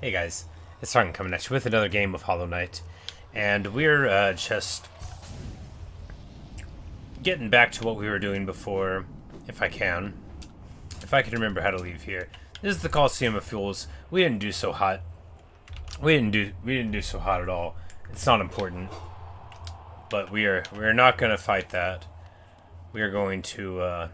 Hey guys, it's Tarkin coming at you with another game of Hollow Knight, and we're just getting back to what we were doing before, if I can remember how to leave here. This is the Colosseum of Fools. We didn't do so hot. We didn't do so hot at all. It's not important, but we're not gonna fight that. We are going to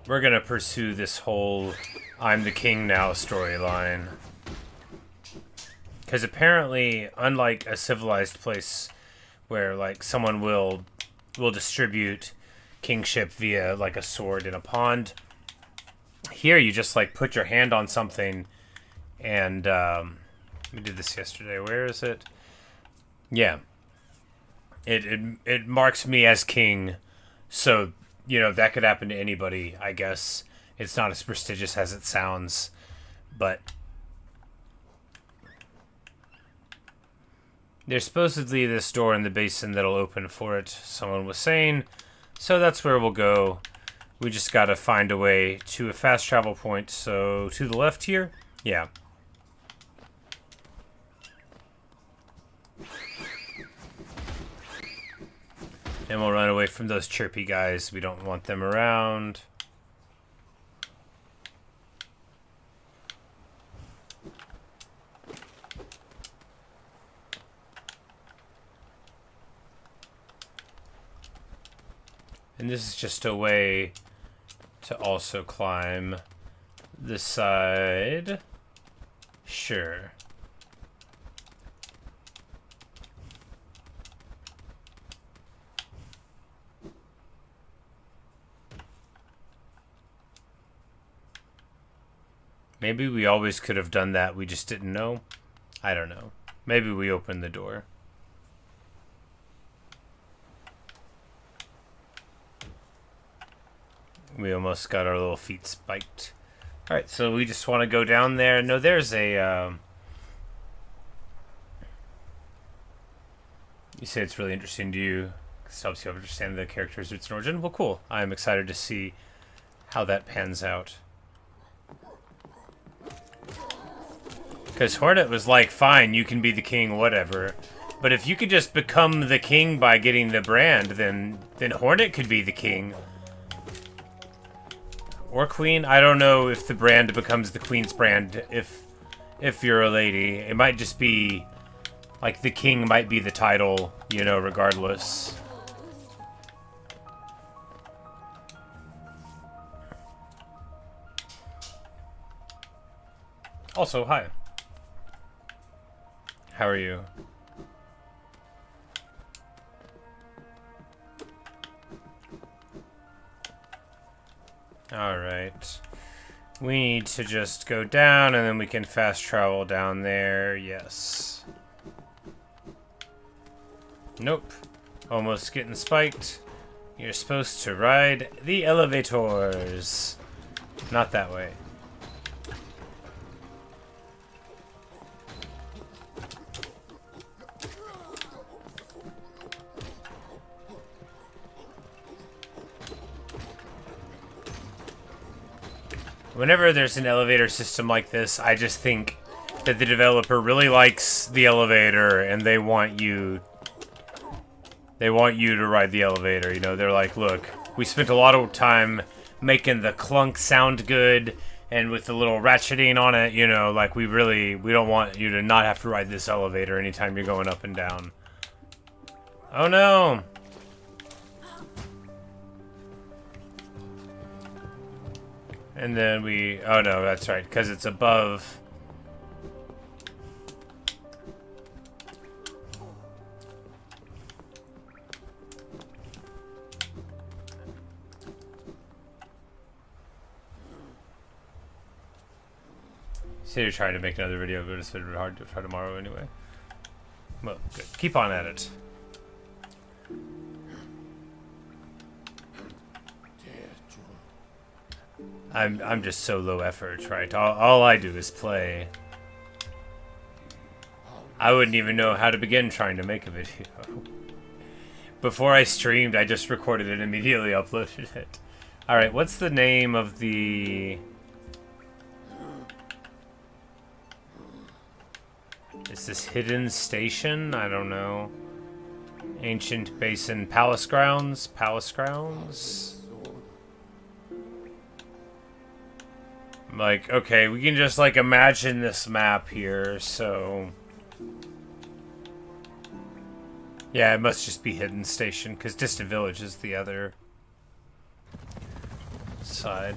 we're gonna pursue this whole I'm the king now storyline. Because apparently, unlike a civilized place where like someone will distribute kingship via like a sword in a pond, here you just like put your hand on something and we did this yesterday. Where is it? Yeah. It marks me as king, so you know that could happen to anybody, I guess. It's not as prestigious as it sounds, but there's supposedly this door in the basin that'll open for it, someone was saying, so that's where we'll go. We just gotta find a way to a fast travel point, so to the left here? Yeah. And we'll run away from those chirpy guys. We don't want them around. And this is just a way to also climb the side. Sure. Maybe we always could have done that, we just didn't know. I don't know. Maybe we opened the door. We almost got our little feet spiked. Alright, so we just want to go down there. No, there's a... You say it's really interesting to you. This helps you understand the character's roots and origin. Well, cool. I'm excited to see how that pans out. Because Hornet was like, fine, you can be the king, whatever. But if you could just become the king by getting the brand, then Hornet could be the king. Or queen. I don't know if the brand becomes the queen's brand if you're a lady. It might just be, like, the king might be the title, you know, regardless. Also, hi. How are you? Alright. We need to just go down and then we can fast travel down there. Yes. Nope. Almost getting spiked. You're supposed to ride the elevators. Not that way. Whenever there's an elevator system like this, I just think that the developer really likes the elevator and they want you to ride the elevator. You know, they're like, look, we spent a lot of time making the clunk sound good and with the little ratcheting on it, you know, like we don't want you to not have to ride this elevator anytime you're going up and down. Oh no! And then oh no, that's right, because it's above. So you're trying to make another video, but it's been hard to try tomorrow anyway. Well, good. Keep on at it. I'm just so low effort, right? All I do is play. I wouldn't even know how to begin trying to make a video. Before I streamed, I just recorded it and immediately uploaded it. Alright, what's the name of the... Is this hidden station? I don't know. Ancient Basin Palace Grounds? Palace Grounds? Like, okay, we can just, like, imagine this map here, so... Yeah, it must just be hidden station, because Distant Village is the other side.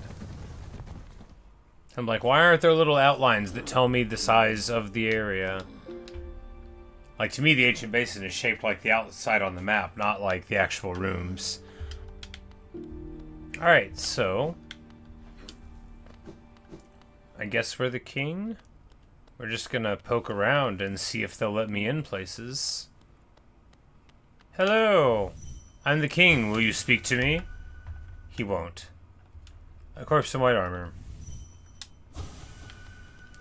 I'm like, why aren't there little outlines that tell me the size of the area? Like, to me, the Ancient Basin is shaped like the outside on the map, not like the actual rooms. Alright, so... I guess we're the king? We're just gonna poke around and see if they'll let me in places. Hello! I'm the king. Will you speak to me? He won't. A corpse in white armor.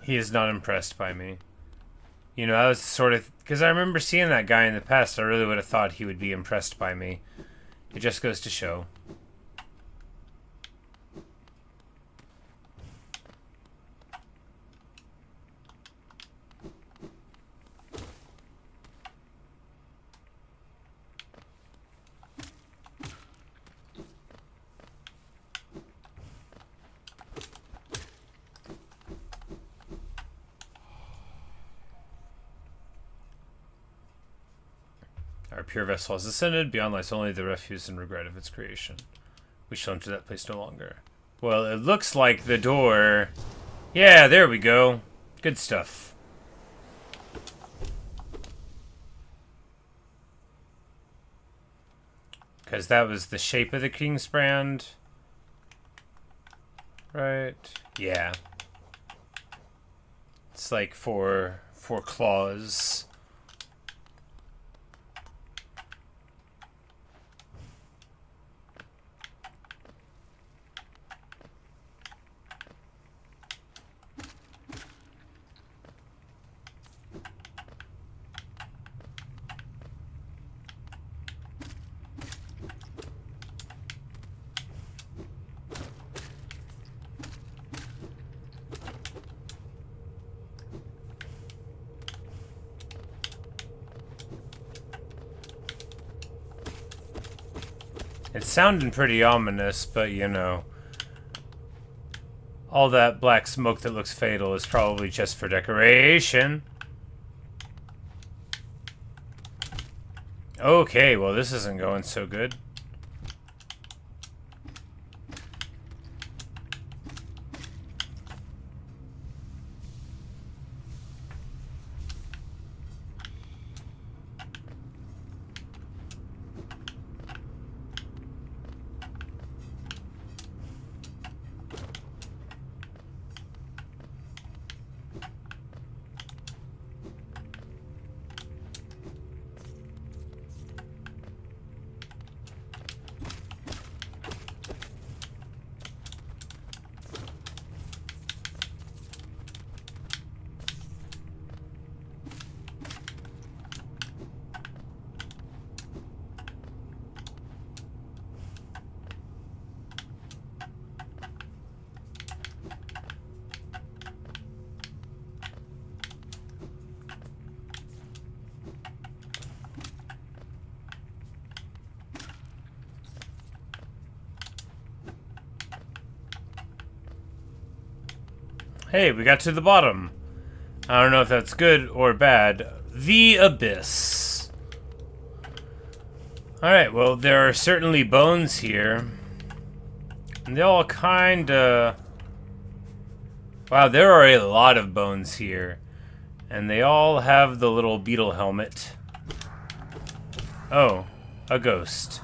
He is not impressed by me. You know, that was sort of... Because I remember seeing that guy in the past. I really would have thought he would be impressed by me. It just goes to show. Our pure vessel has ascended. Beyond lies only the refuse and regret of its creation. We shall enter that place no longer. Well, it looks like the door... Yeah, there we go. Good stuff. Because that was the shape of the king's brand. Right. Yeah. It's like four claws. It's sounding pretty ominous, but you know, all that black smoke that looks fatal is probably just for decoration. Okay, well this isn't going so good. Hey, we got to the bottom. I don't know if that's good or bad. The Abyss. Alright, well, there are certainly bones here. And they all kinda... Wow, there are a lot of bones here. And they all have the little beetle helmet. Oh, a ghost.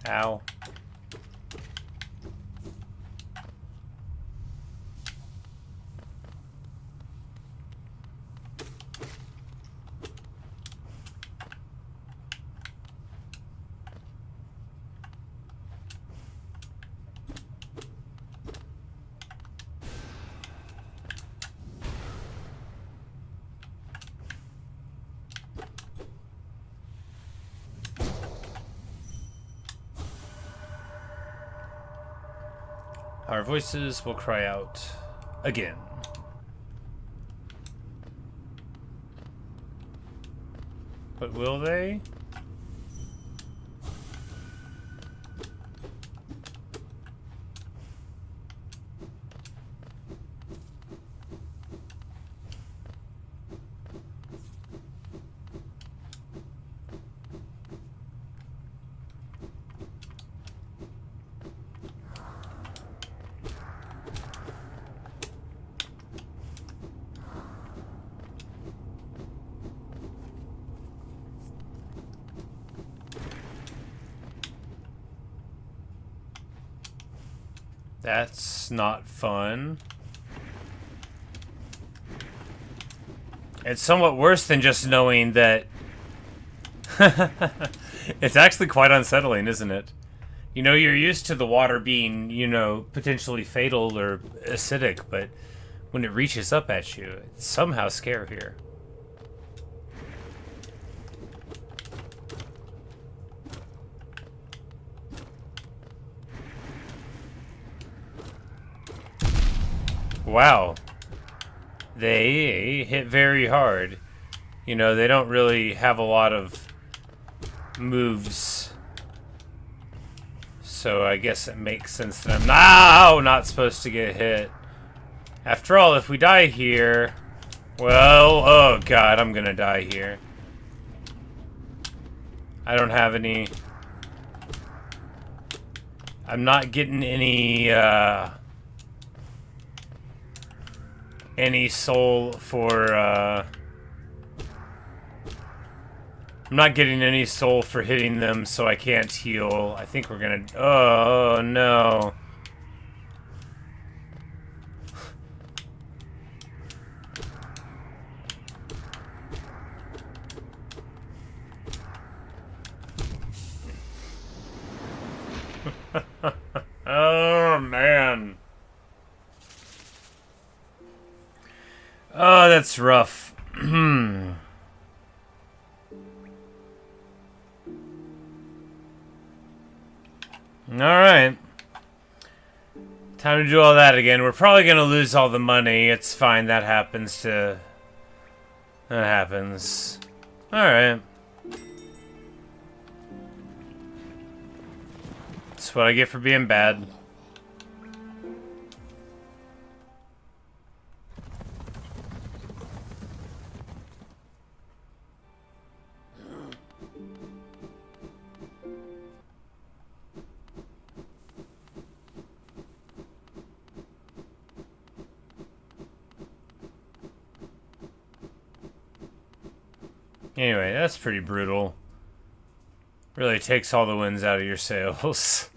Ow. Our voices will cry out again. But will they? That's not fun. It's somewhat worse than just knowing that... It's actually quite unsettling, isn't it? You know, you're used to the water being, you know, potentially fatal or acidic, but when it reaches up at you, it's somehow scarier. Wow. They hit very hard. You know, they don't really have a lot of moves. So I guess it makes sense that I'm not supposed to get hit. After all, if we die here... Well, oh god, I'm gonna die here. I don't have any... I'm not getting any soul for, I'm not getting any soul for hitting them, so I can't heal. I think we're gonna... Oh, no. Oh, man. Oh, that's rough. Alright. Time to do all that again. We're probably gonna lose all the money. It's fine, that happens to... That happens. Alright. That's what I get for being bad. Anyway, that's pretty brutal. Really takes all the winds out of your sails.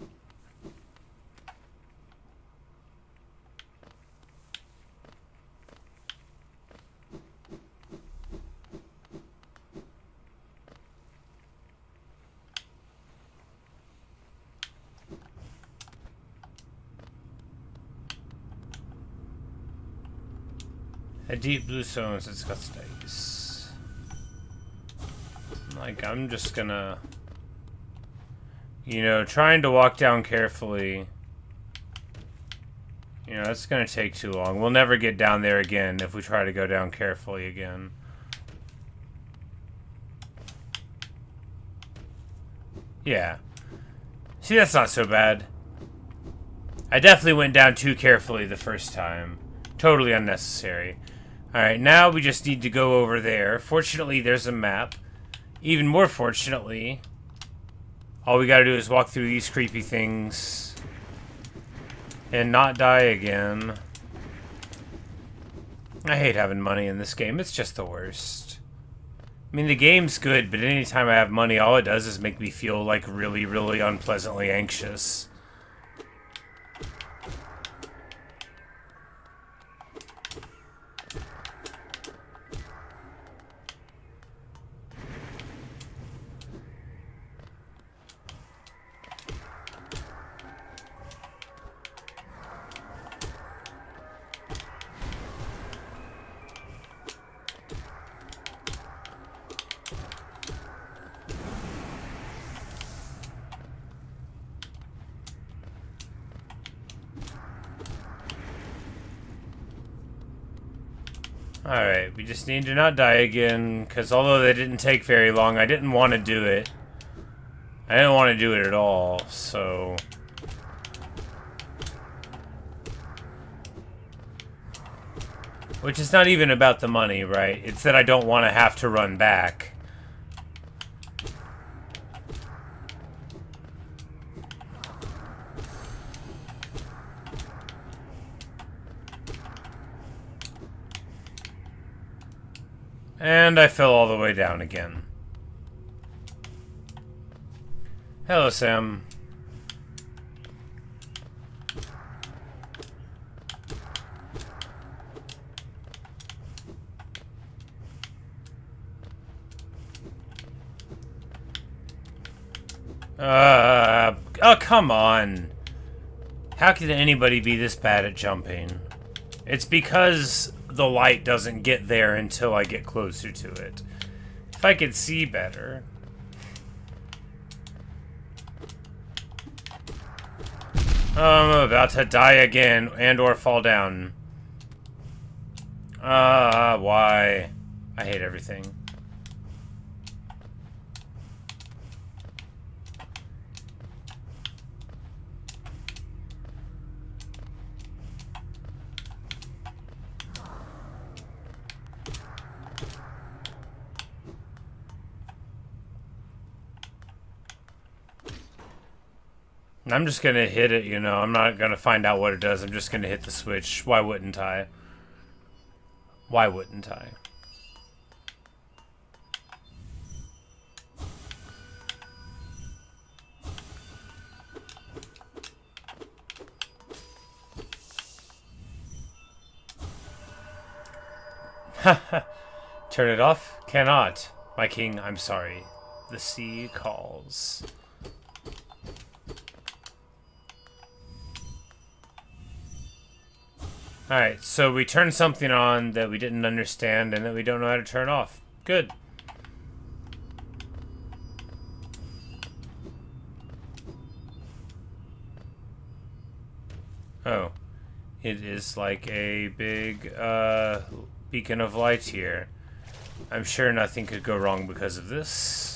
A deep blue stone, it's got stakes. Like, I'm just gonna... You know, trying to walk down carefully. You know, it's gonna take too long. We'll never get down there again if we try to go down carefully again. Yeah. See, that's not so bad. I definitely went down too carefully the first time. Totally unnecessary. Alright, now we just need to go over there. Fortunately, there's a map. Even more fortunately, all we gotta do is walk through these creepy things and not die again. I hate having money in this game. It's just the worst. I mean, the game's good, but anytime I have money, all it does is make me feel, like, really, really unpleasantly anxious. Alright, we just need to not die again, because although they didn't take very long, I didn't want to do it. I didn't want to do it at all, so... Which is not even about the money, right? It's that I don't want to have to run back. And I fell all the way down again. Hello, Sam. Oh, come on. How can anybody be this bad at jumping? It's because the light doesn't get there until I get closer to it. If I could see better. Oh, I'm about to die again and or fall down. Why? I hate everything. I'm just gonna hit it, you know. I'm not gonna find out what it does. I'm just gonna hit the switch. Why wouldn't I? Why wouldn't I? Turn it off? Cannot. My king, I'm sorry. The sea calls. Alright, so we turned something on that we didn't understand and that we don't know how to turn off. Good. Oh. It is like a big, beacon of light here. I'm sure nothing could go wrong because of this.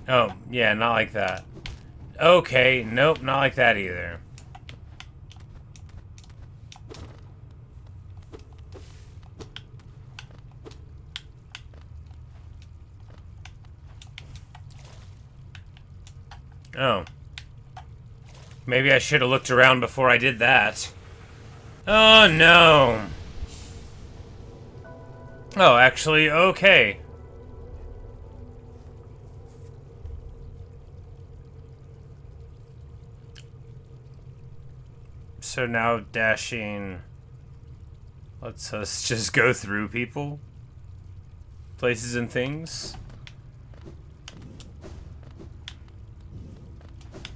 Oh, yeah, not like that. Okay, nope, not like that either. Oh. Maybe I should have looked around before I did that. Oh, no. Oh, actually, okay. So now dashing lets us just go through people, places and things.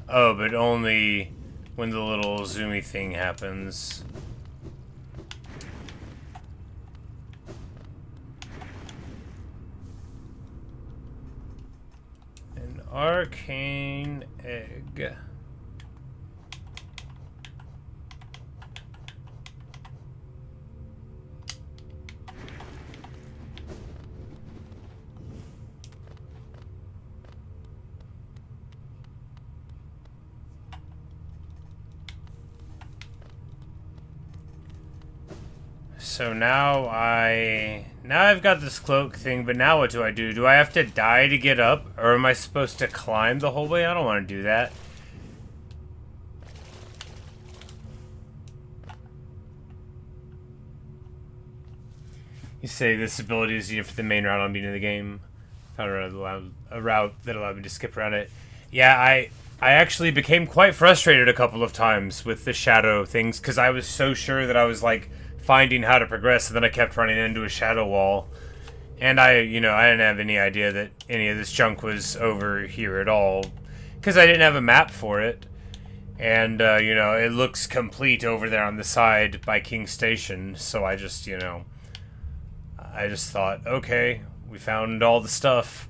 Oh, but only when the little zoomy thing happens. An arcane egg. So now I've got this cloak thing, but now what do? Do I have to die to get up? Or am I supposed to climb the whole way? I don't want to do that. You say this ability is needed for the main route on beating the game. Found a route that allowed me to skip around it. Yeah, I actually became quite frustrated a couple of times with the shadow things, because I was so sure that I was, like, finding how to progress, and then I kept running into a shadow wall. And I didn't have any idea that any of this junk was over here at all, because I didn't have a map for it. And, it looks complete over there on the side by King Station, so I just, I just thought, okay, we found all the stuff.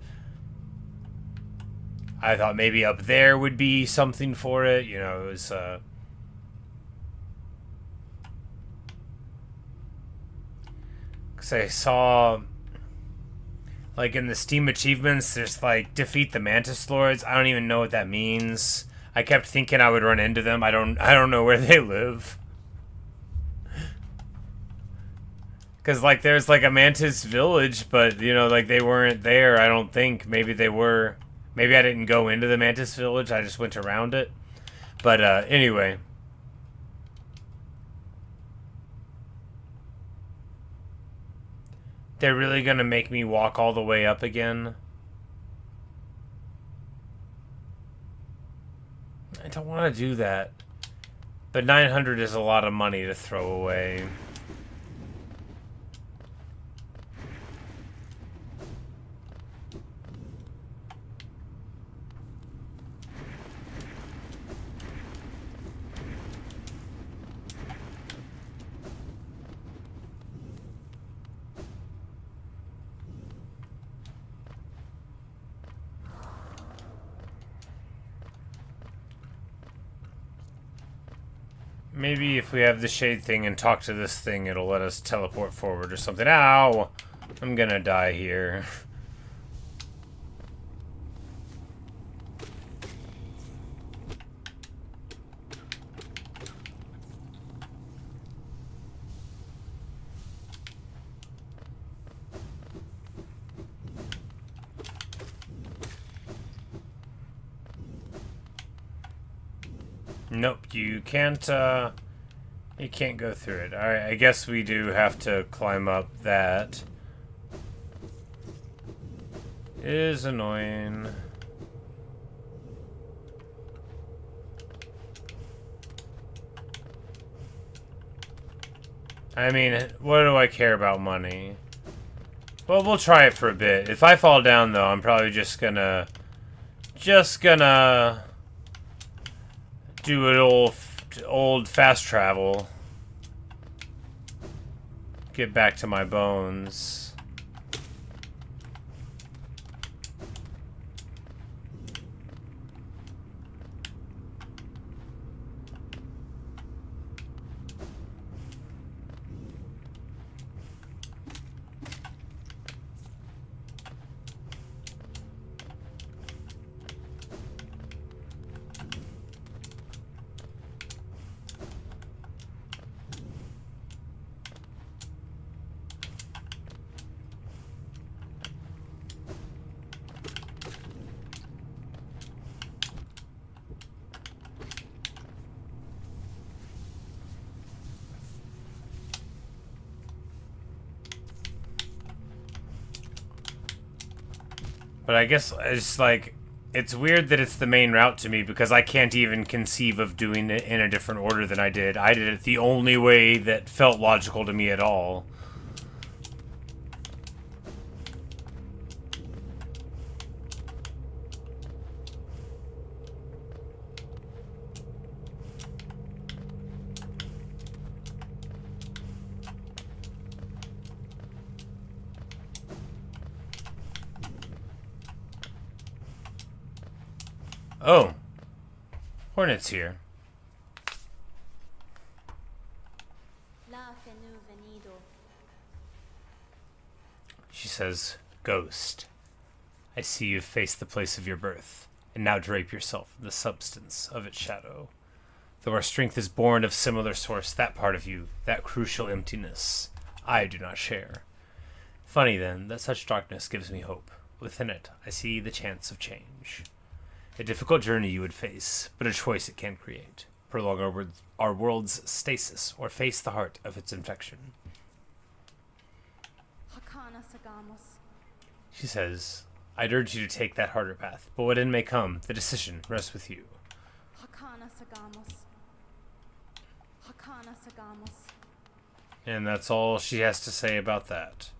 I thought maybe up there would be something for it. You know, it was, because I saw, like, in the Steam achievements, there's, like, defeat the Mantis Lords. I don't even know what that means. I kept thinking I would run into them. I don't know where they live. Because, like, there's, like, a Mantis village, but, you know, like, they weren't there, I don't think. Maybe they were. Maybe I didn't go into the Mantis village. I just went around it. But, anyway. They're really gonna make me walk all the way up again? I don't want to do that. But 900 is a lot of money to throw away. Maybe if we have the shade thing and talk to this thing, it'll let us teleport forward or something. Ow! I'm gonna die here. Nope, you can't go through it. Alright, I guess we do have to climb up that. It is annoying. I mean, what do I care about money? Well, we'll try it for a bit. If I fall down, though, I'm probably just gonna do an old fast travel. Get back to my bones. But I guess it's like, it's weird that it's the main route to me because I can't even conceive of doing it in a different order than I did. I did it the only way that felt logical to me at all. Oh. Hornet's here. She says, "Ghost, I see you've faced the place of your birth, and now drape yourself in the substance of its shadow. Though our strength is born of similar source, that part of you, that crucial emptiness, I do not share. Funny, then, that such darkness gives me hope. Within it, I see the chance of change. A difficult journey you would face, but a choice it can create. Prolong our world's stasis, or face the heart of its infection." She says, "I'd urge you to take that harder path, but what end may come, the decision rests with you." And that's all she has to say about that.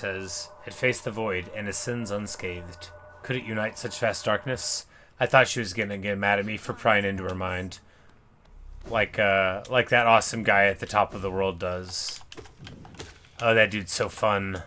says, "It faced the void and ascends unscathed. Could it unite such vast darkness?" I thought she was gonna get mad at me for prying into her mind. Like that awesome guy at the top of the world does. Oh, that dude's so fun.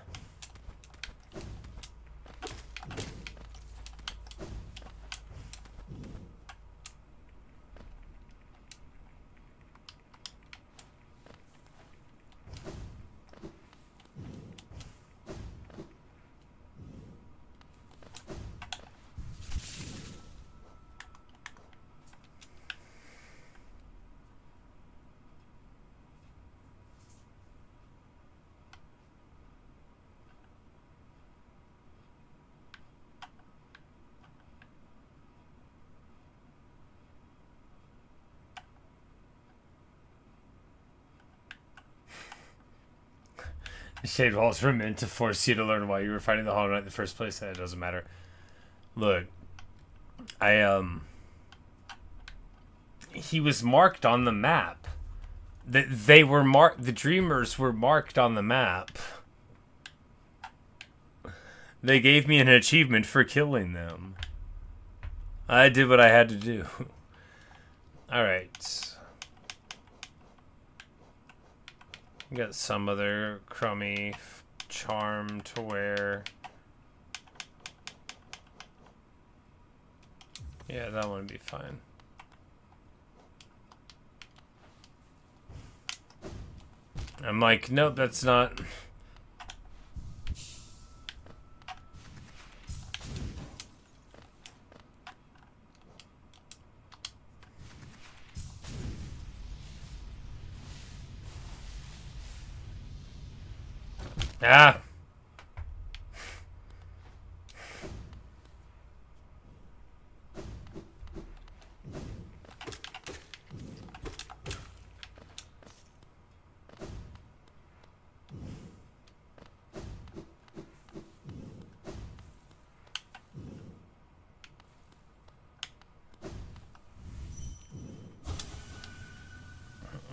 Shade walls were meant to force you to learn why you were fighting the Hollow Knight in the first place. It doesn't matter. Look, he was marked on the map. They were marked. The Dreamers were marked on the map. They gave me an achievement for killing them. I did what I had to do. All right. Got some other crummy charm to wear. Yeah, that one would be fine. I'm like, nope, that's not. Ah.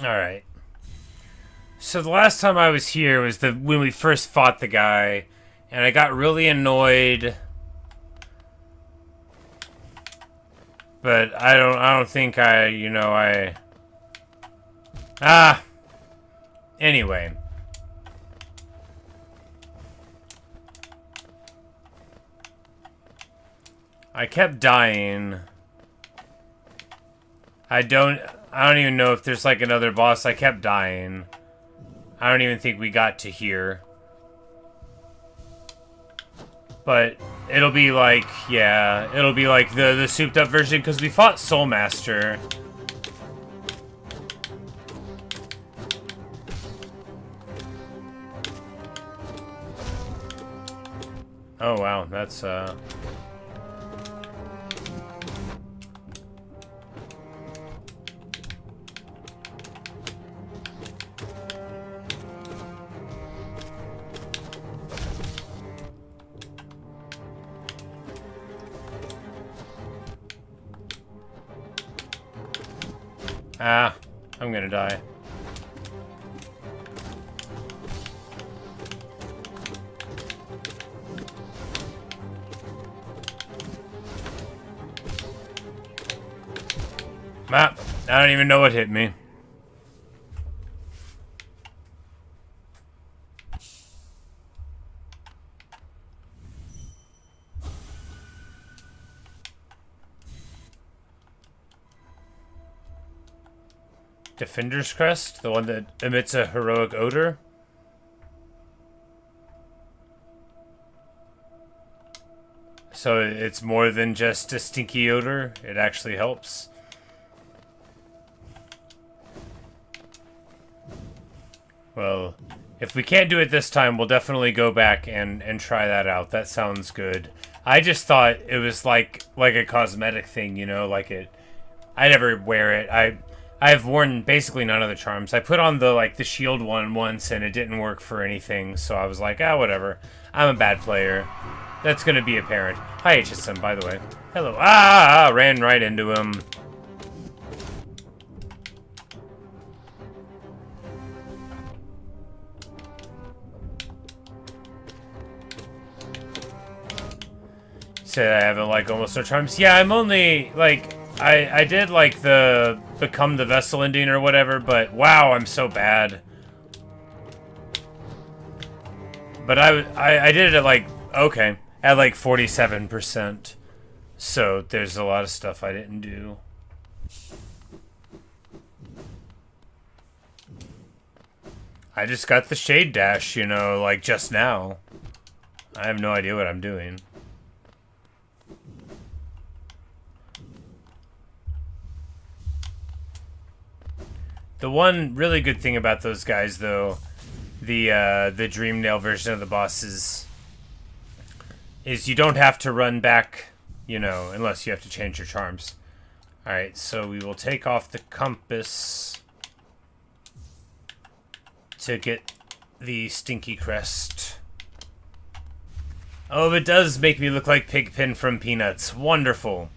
All right. So the last time I was here was when we first fought the guy, and I got really annoyed. But I don't think anyway. I kept dying. I don't even know if there's like another boss. I kept dying. I don't even think we got to here. But it'll be like, yeah, it'll be like the souped up version because we fought Soulmaster. Oh wow, that's I'm gonna die. I don't even know what hit me. Defender's Crest? The one that emits a heroic odor? So it's more than just a stinky odor? It actually helps? Well, if we can't do it this time, we'll definitely go back and try that out. That sounds good. I just thought it was like a cosmetic thing, you know, I never wear it. I've worn basically none of the charms. I put on the shield one once and it didn't work for anything, so I was like, whatever. I'm a bad player. That's gonna be apparent. Hi, HSM, by the way. Hello. Ran right into him. Say I have like almost no charms. Yeah, I'm only like I did like the become the vessel ending or whatever, but wow, I'm so bad. But I did it at like okay, at like 47%. So there's a lot of stuff I didn't do. I just got the shade dash, you know, like just now. I have no idea what I'm doing. The one really good thing about those guys, though, the Dream Nail version of the bosses, is you don't have to run back, you know, unless you have to change your charms. Alright, so we will take off the compass to get the stinky crest. Oh, it does make me look like Pigpen from Peanuts. Wonderful.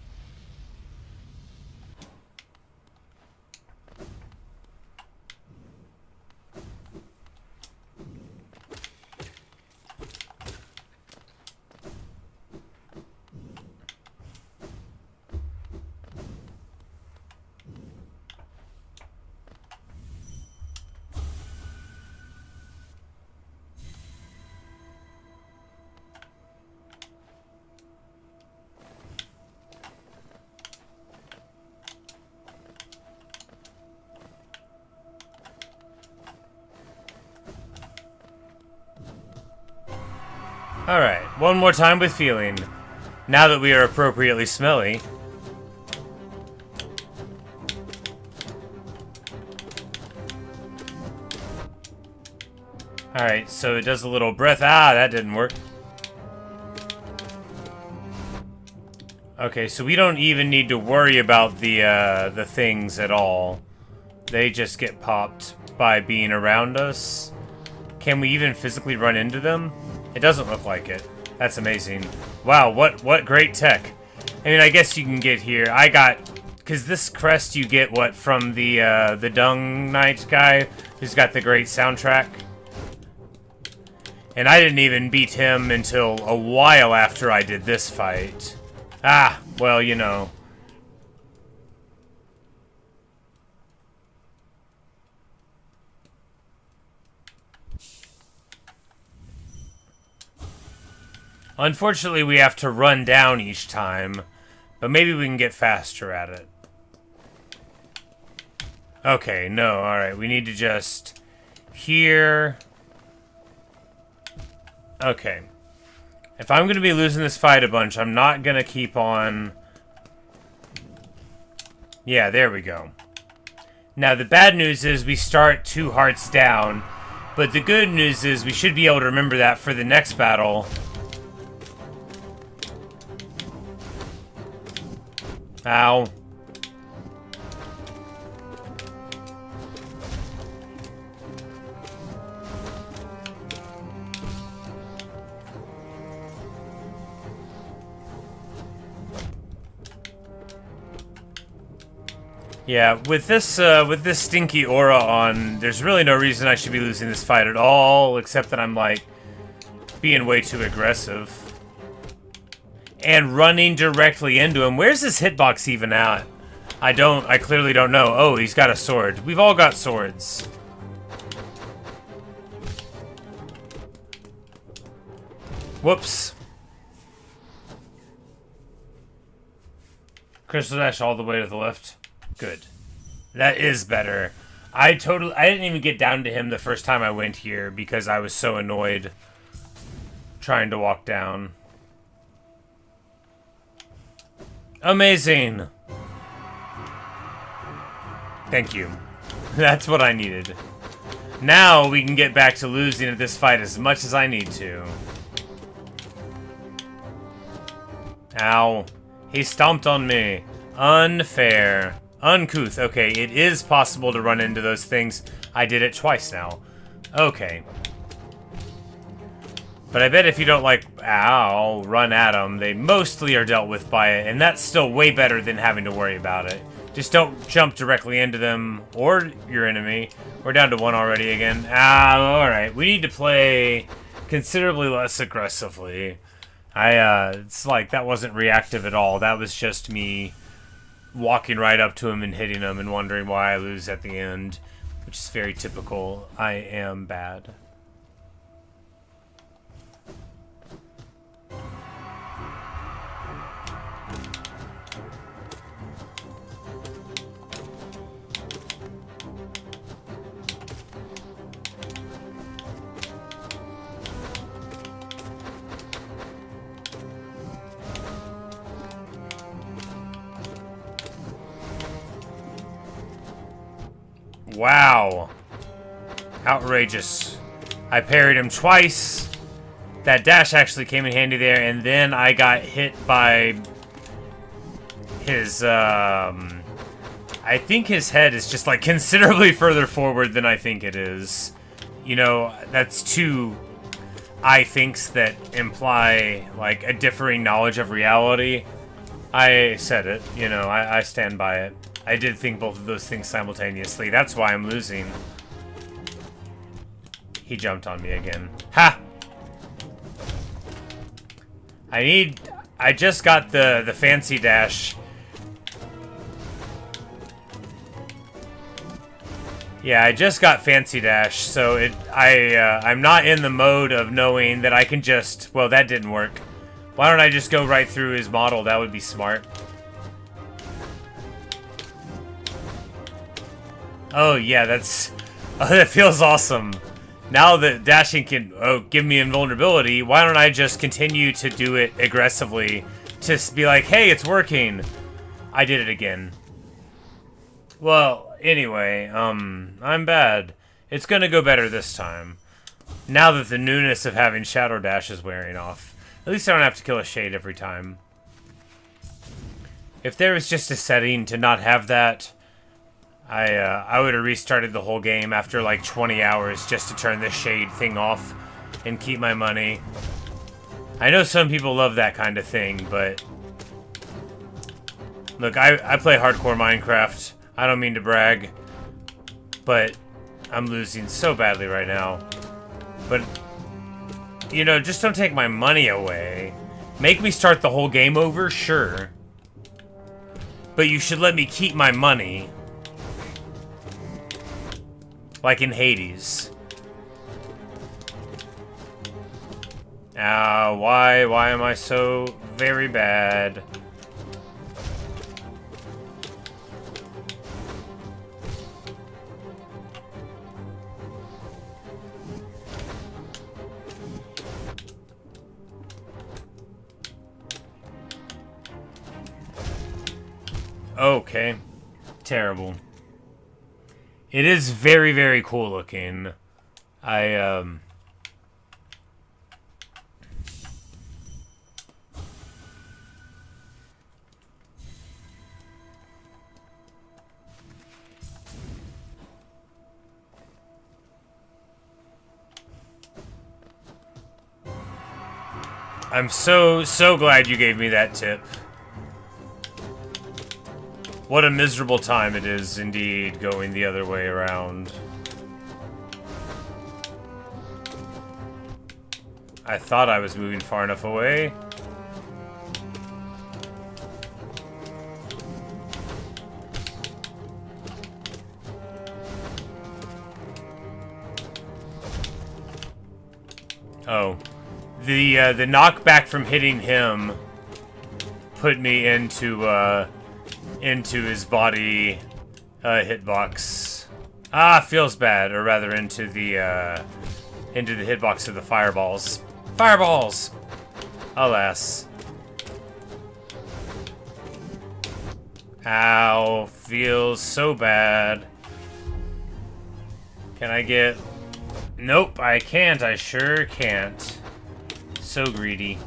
Alright, one more time with feeling. Now that we are appropriately smelly. Alright, so it does a little breath. Ah, that didn't work. Okay, so we don't even need to worry about the things at all. They just get popped by being around us. Can we even physically run into them? It doesn't look like it. That's amazing. Wow, what great tech. I mean, I guess you can get here. I got... Because this crest you get, what, from the Dung Knight guy who's got the great soundtrack? And I didn't even beat him until a while after I did this fight. Ah, well, you know. Unfortunately, we have to run down each time, but maybe we can get faster at it. Okay, no, alright, we need to just... Here... Okay. If I'm going to be losing this fight a bunch, I'm not going to keep on... Yeah, there we go. Now, the bad news is we start 2 hearts down, but the good news is we should be able to remember that for the next battle. Ow. Yeah, with this stinky aura on, there's really no reason I should be losing this fight at all, except that I'm, like, being way too aggressive. And running directly into him. Where's his hitbox even at? I clearly don't know. Oh, he's got a sword. We've all got swords. Whoops. Crystal dash all the way to the left. Good. That is better. I didn't even get down to him the first time I went here because I was so annoyed trying to walk down. Amazing. Thank you. That's what I needed. Now we can get back to losing at this fight as much as I need to. Ow. He stomped on me. Unfair. Uncouth. Okay, it is possible to run into those things. I did it twice now. Okay. But I bet if you don't, like, ow, run at them, they mostly are dealt with by it, and that's still way better than having to worry about it. Just don't jump directly into them, or your enemy. We're down to 1 already again. Ah, alright. We need to play considerably less aggressively. It's like, that wasn't reactive at all. That was just me walking right up to him and hitting him and wondering why I lose at the end, which is very typical. I am bad. Wow. Outrageous. I parried him twice. That dash actually came in handy there, and then I got hit by his, I think his head is just, like, considerably further forward than I think it is. You know, that's two I thinks that imply, like, a differing knowledge of reality. I said it, you know, I stand by it. I did think both of those things simultaneously. That's why I'm losing. He jumped on me again. Ha! I just got the fancy dash. Yeah, I just got fancy dash, so I'm not in the mode of knowing that I can just, well, that didn't work. Why don't I just go right through his model? That would be smart. Oh, yeah, that feels awesome. Now that dashing can give me invulnerability, why don't I just continue to do it aggressively? Just be like, hey, it's working. I did it again. Well, anyway, I'm bad. It's gonna go better this time. Now that the newness of having Shadow Dash is wearing off. At least I don't have to kill a shade every time. If there was just a setting to not have that, I would have restarted the whole game after like 20 hours just to turn this shade thing off and keep my money. I know some people love that kind of thing, but look, I play hardcore Minecraft. I don't mean to brag, but I'm losing so badly right now. But, you know, just don't take my money away. Make me start the whole game over, sure. But you should let me keep my money. Like in Hades. Why am I so very bad? Okay. Terrible. It is very, very cool looking. I'm so glad you gave me that tip. What a miserable time it is, indeed, going the other way around. I thought I was moving far enough away. Oh. The knockback from hitting him put me into his body hitbox. Feels bad, or rather into the hitbox of the fireballs. Fireballs! Alas. Ow, feels so bad. Can I get... Nope, I can't. I sure can't. So greedy.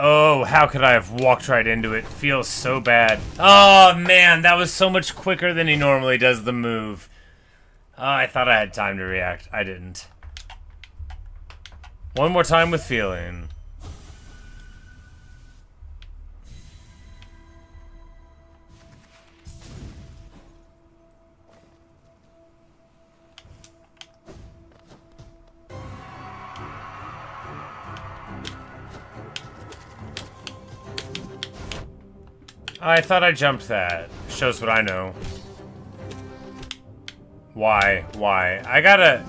Oh, how could I have walked right into it? Feels so bad. Oh, man, that was so much quicker than he normally does the move. Oh, I thought I had time to react. I didn't. One more time with feeling. I thought I jumped that. Shows what I know. Why? Why? I gotta...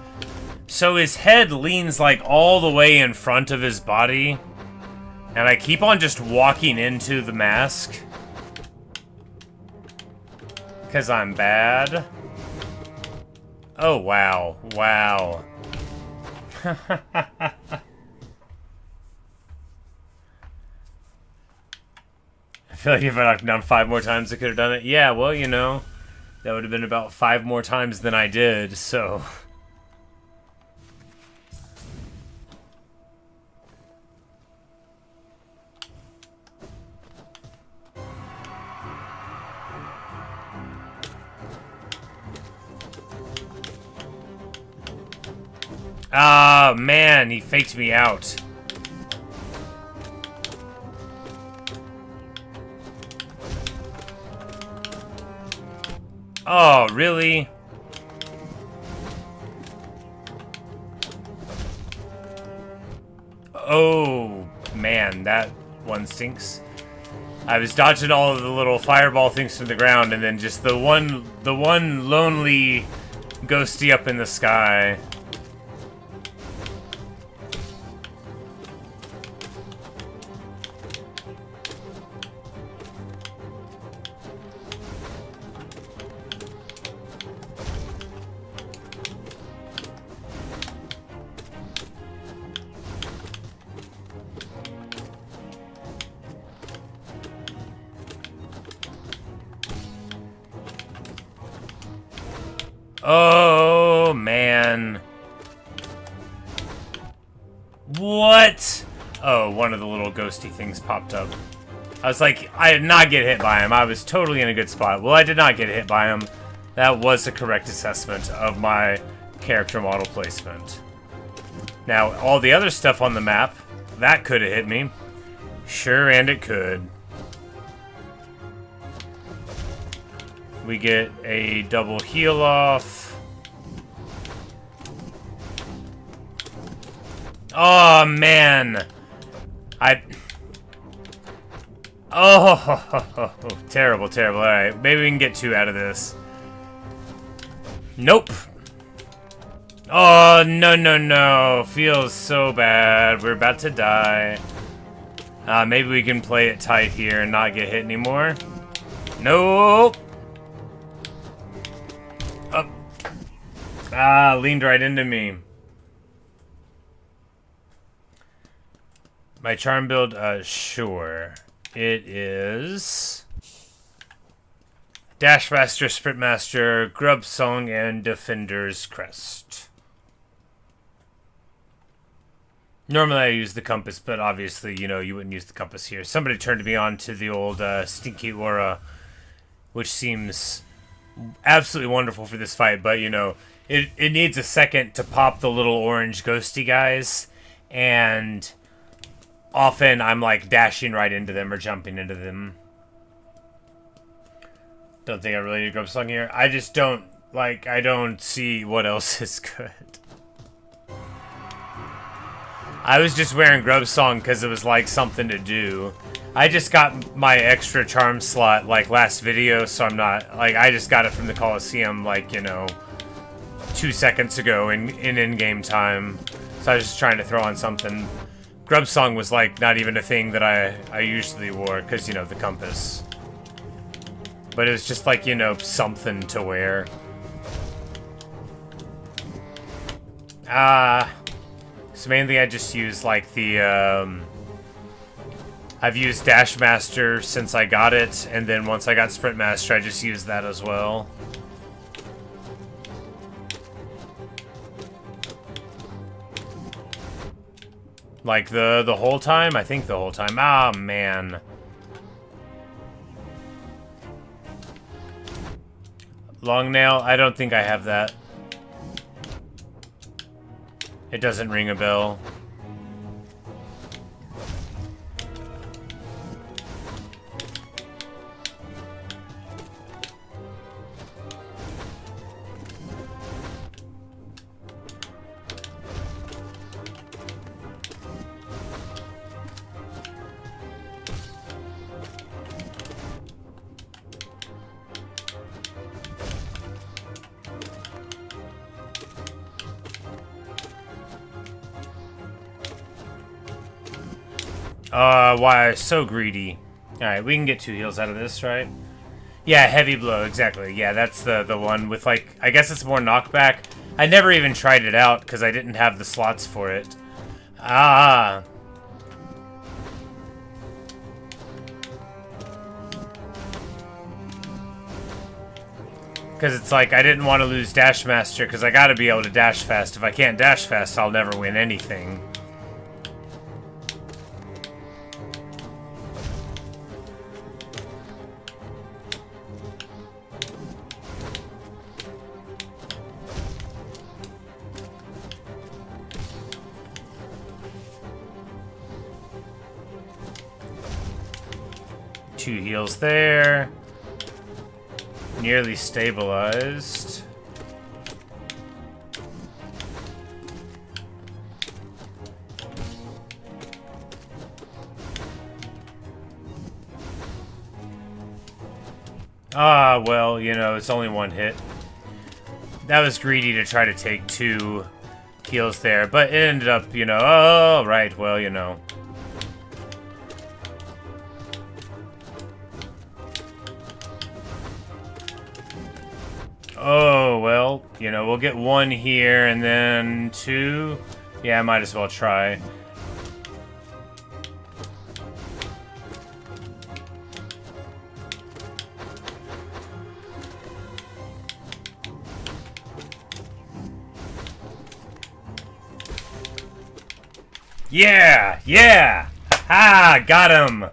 So his head leans like all the way in front of his body. And I keep on just walking into the mask. Because I'm bad. Oh, wow. Wow. I feel like if I knocked him down 5 more times, I could have done it. Yeah, well, you know, that would have been about 5 more times than I did, so... Ah, man, he faked me out. Oh, really? Oh, man, that one stinks. I was dodging all of the little fireball things from the ground, and then just the one lonely ghosty up in the sky. Oh, man. What? Oh, one of the little ghosty things popped up. I was like, I did not get hit by him. I was totally in a good spot. Well, I did not get hit by him. That was a correct assessment of my character model placement. Now, all the other stuff on the map, that could have hit me. Sure, and it could. We get a double heal off. Oh, man. Oh, terrible, terrible. Alright, maybe we can get 2 out of this. Nope. Oh, no, no, no. Feels so bad. We're about to die. Maybe we can play it tight here and not get hit anymore. Nope. Up. Ah, leaned right into me. My charm build, sure. It is... Dash Master, Sprint Master, Grub Song, and Defender's Crest. Normally I use the compass, but obviously, you know, you wouldn't use the compass here. Somebody turned me on to the old Stinky Aura, which seems absolutely wonderful for this fight, but, you know, it needs a second to pop the little orange ghosty guys, and often I'm, like, dashing right into them or jumping into them. Don't think I really need Grub Song here. I just don't, like, I don't see what else is good. I was just wearing Grub Song because it was, like, something to do. I just got my extra charm slot, like, last video, so I'm not, like, I just got it from the Colosseum, like, you know, 2 seconds ago in-game time. So I was just trying to throw on something. Grub Song was, like, not even a thing that I usually wore, because, you know, the compass. But it was just, like, you know, something to wear. So mainly I just use, like, the, I've used Dash Master since I got it, and then once I got Sprint Master, I just used that as well. Like the whole time? I think the whole time. Ah, man. Long nail? I don't think I have that. It doesn't ring a bell. Why so greedy? Alright, we can get 2 heals out of this, right? Yeah, heavy blow, exactly. Yeah, that's the one with, like, I guess it's more knockback. I never even tried it out because I didn't have the slots for it. Ah. Because it's like, I didn't want to lose Dash Master because I gotta be able to dash fast. If I can't dash fast, I'll never win anything. Two heals there. Nearly stabilized. Ah, well, you know, it's only 1 hit. That was greedy to try to take 2 heals there, but it ended up, you know, oh, right, well, you know. Oh, well, you know, we'll get 1 here and then 2. Yeah, I might as well try. Yeah! Yeah! Ha! Got him!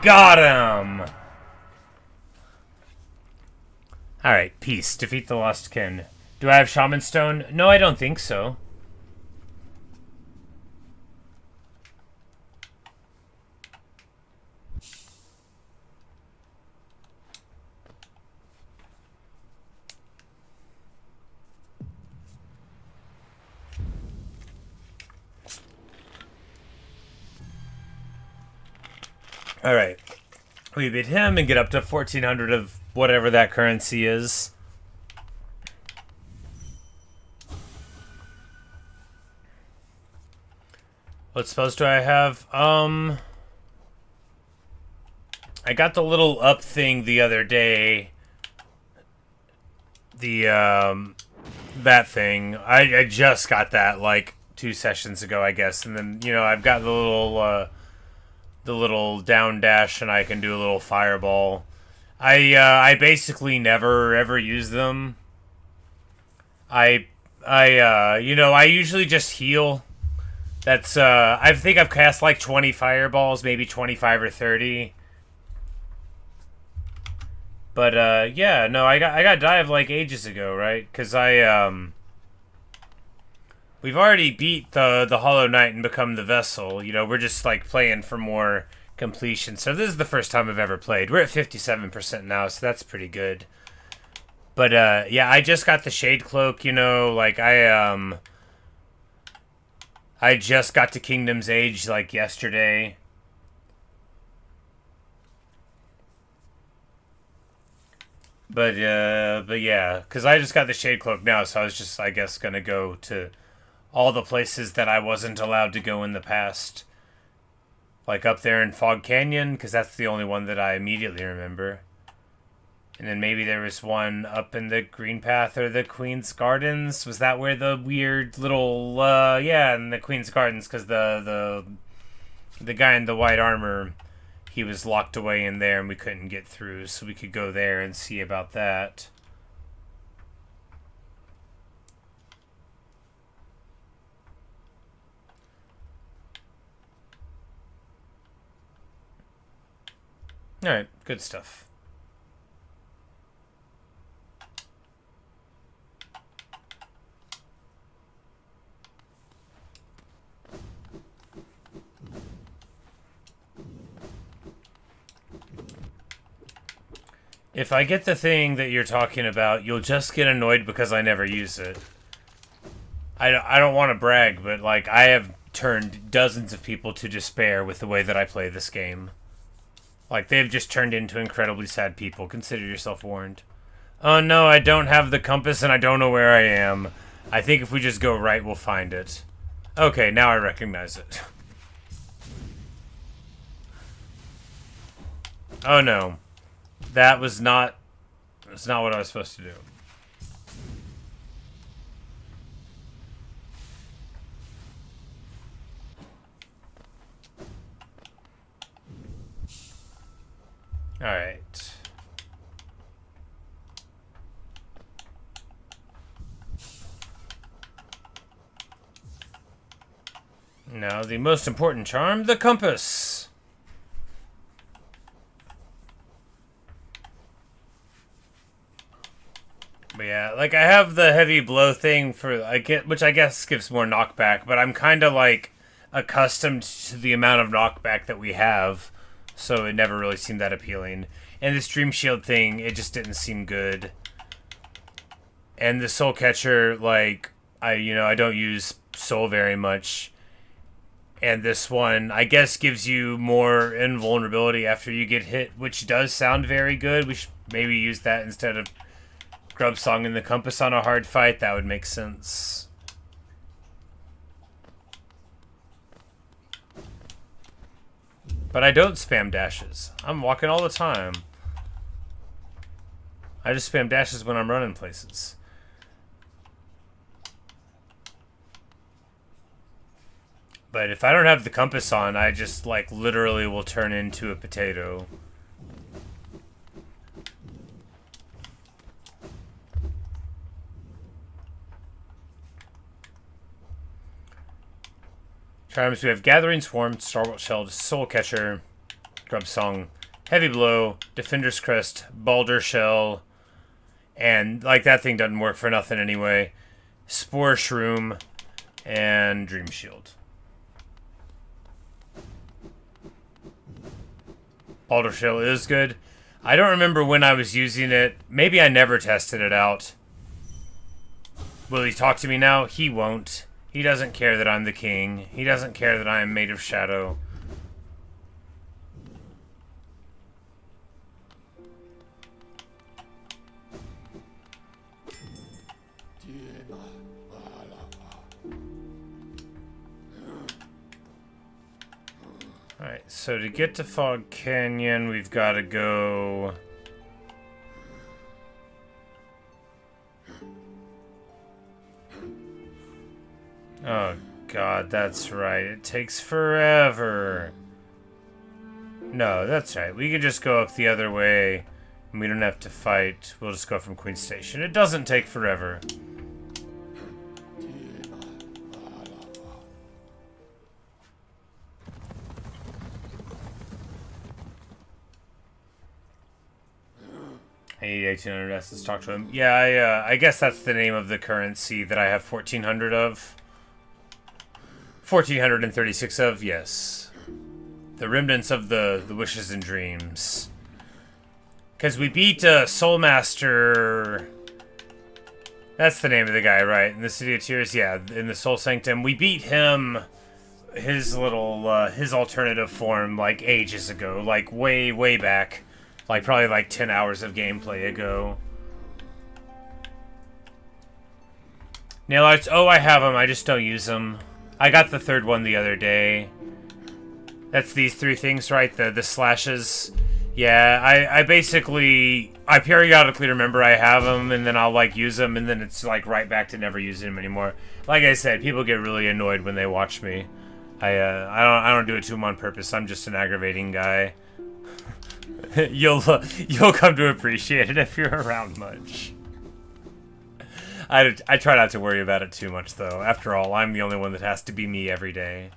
Got him! Alright, peace. Defeat the Lost Kin. Do I have Shaman Stone? No, I don't think so. Alright. We beat him and get up to 1400 of whatever that currency is. What spells do I have? I got the little up thing the other day. The, that thing. I just got that, like, 2 sessions ago, I guess. And then, you know, I've got the little down dash, and I can do a little fireball. I basically never ever use them. You know, I usually just heal. That's, I think I've cast like 20 fireballs, maybe 25 or 30. But, yeah, no, I got dive like ages ago, right? Because we've already beat the Hollow Knight and become the Vessel. You know, we're just, like, playing for more completion. So this is the first time I've ever played. We're at 57% now, so that's pretty good. But, yeah, I just got the Shade Cloak, you know, like, I just got to Kingdom's Age, like, yesterday. But yeah, because I just got the Shade Cloak now, so I was just, I guess, gonna go to all the places that I wasn't allowed to go in the past. Like up there in Fog Canyon, because that's the only one that I immediately remember. And then maybe there was one up in the Green Path or the Queen's Gardens. Was that where the weird little, yeah, in the Queen's Gardens, because the guy in the white armor, he was locked away in there and we couldn't get through, so we could go there and see about that. Alright, good stuff. If I get the thing that you're talking about, you'll just get annoyed because I never use it. I don't want to brag, but, like, I have turned dozens of people to despair with the way that I play this game. Like, they've just turned into incredibly sad people. Consider yourself warned. Oh no, I don't have the compass and I don't know where I am. I think if we just go right, we'll find it. Okay, now I recognize it. Oh no. That was not... That's not what I was supposed to do. Alright. Now, the most important charm, the compass. But yeah, like, I have the heavy blow thing for, which I guess gives more knockback, but I'm kind of, like, accustomed to the amount of knockback that we have. So it never really seemed that appealing. And this Dream Shield thing, it just didn't seem good. And the Soul Catcher, like, I don't use Soul very much. And this one, I guess, gives you more invulnerability after you get hit, which does sound very good. We should maybe use that instead of Grub Song and the Compass on a hard fight. That would make sense. But I don't spam dashes. I'm walking all the time. I just spam dashes when I'm running places. But if I don't have the compass on, I just, like, literally will turn into a potato. Charms, we have Gathering Swarm, Starbolt Shell, Soul Catcher, Grub Song, Heavy Blow, Defender's Crest, Balder Shell, and, like, that thing doesn't work for nothing anyway. Spore Shroom, and Dream Shield. Balder Shell is good. I don't remember when I was using it. Maybe I never tested it out. Will he talk to me now? He won't. He doesn't care that I'm the king. He doesn't care that I am made of shadow. Alright, so to get to Fog Canyon, we've got to go... Oh, God, that's right. It takes forever. No, that's right. We can just go up the other way, and we don't have to fight. We'll just go from Queen Station. It doesn't take forever. I need 1,800 S. Let's talk to him. Yeah, I guess that's the name of the currency that I have 1,400 of. 1,436 of, yes. The remnants of the wishes and dreams. Because we beat Soulmaster... That's the name of the guy, right? In the City of Tears, yeah, in the Soul Sanctum. We beat him, his little, his alternative form, like, ages ago. Like, way, way back. Like, probably like 10 hours of gameplay ago. Nail arts, oh, I have them, I just don't use them. I got the third one the other day. That's these three things, right? The slashes. Yeah, I basically... I periodically remember I have them, and then I'll, like, use them, and then it's, like, right back to never using them anymore. Like I said, people get really annoyed when they watch me. I don't do it to them on purpose. I'm just an aggravating guy. You'll come to appreciate it if you're around much. I try not to worry about it too much, though. After all, I'm the only one that has to be me every day.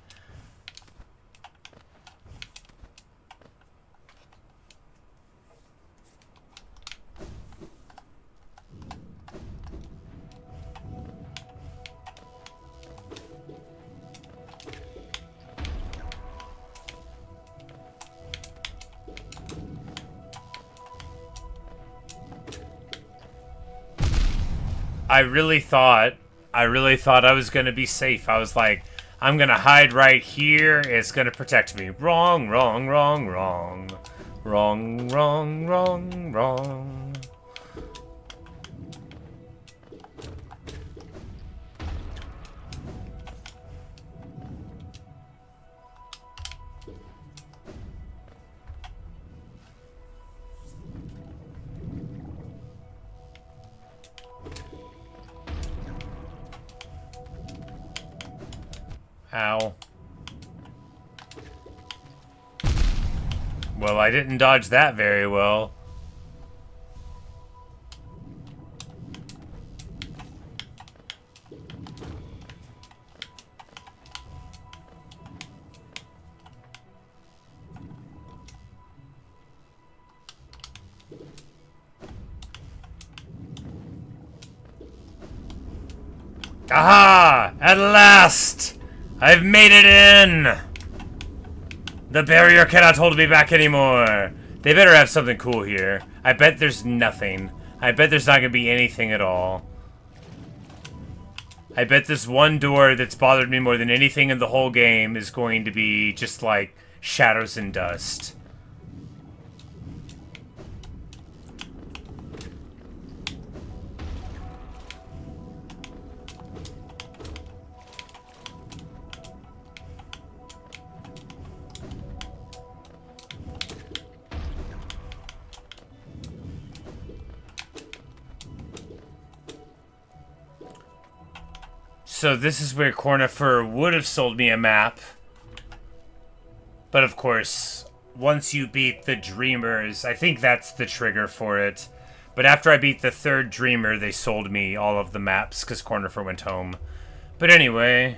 I really thought I was gonna be safe. I was like, I'm gonna hide right here. It's gonna protect me. Wrong, wrong, wrong, wrong. Wrong, wrong, wrong, wrong. Ow. Well, I didn't dodge that very well. Aha! At last! I've made it in! The barrier cannot hold me back anymore. They better have something cool here. I bet there's nothing. I bet there's not gonna be anything at all. I bet this one door that's bothered me more than anything in the whole game is going to be just like shadows and dust. So this is where Cornifer would have sold me a map. But of course, once you beat the Dreamers, I think that's the trigger for it. But after I beat the third Dreamer, they sold me all of the maps because Cornifer went home. But anyway.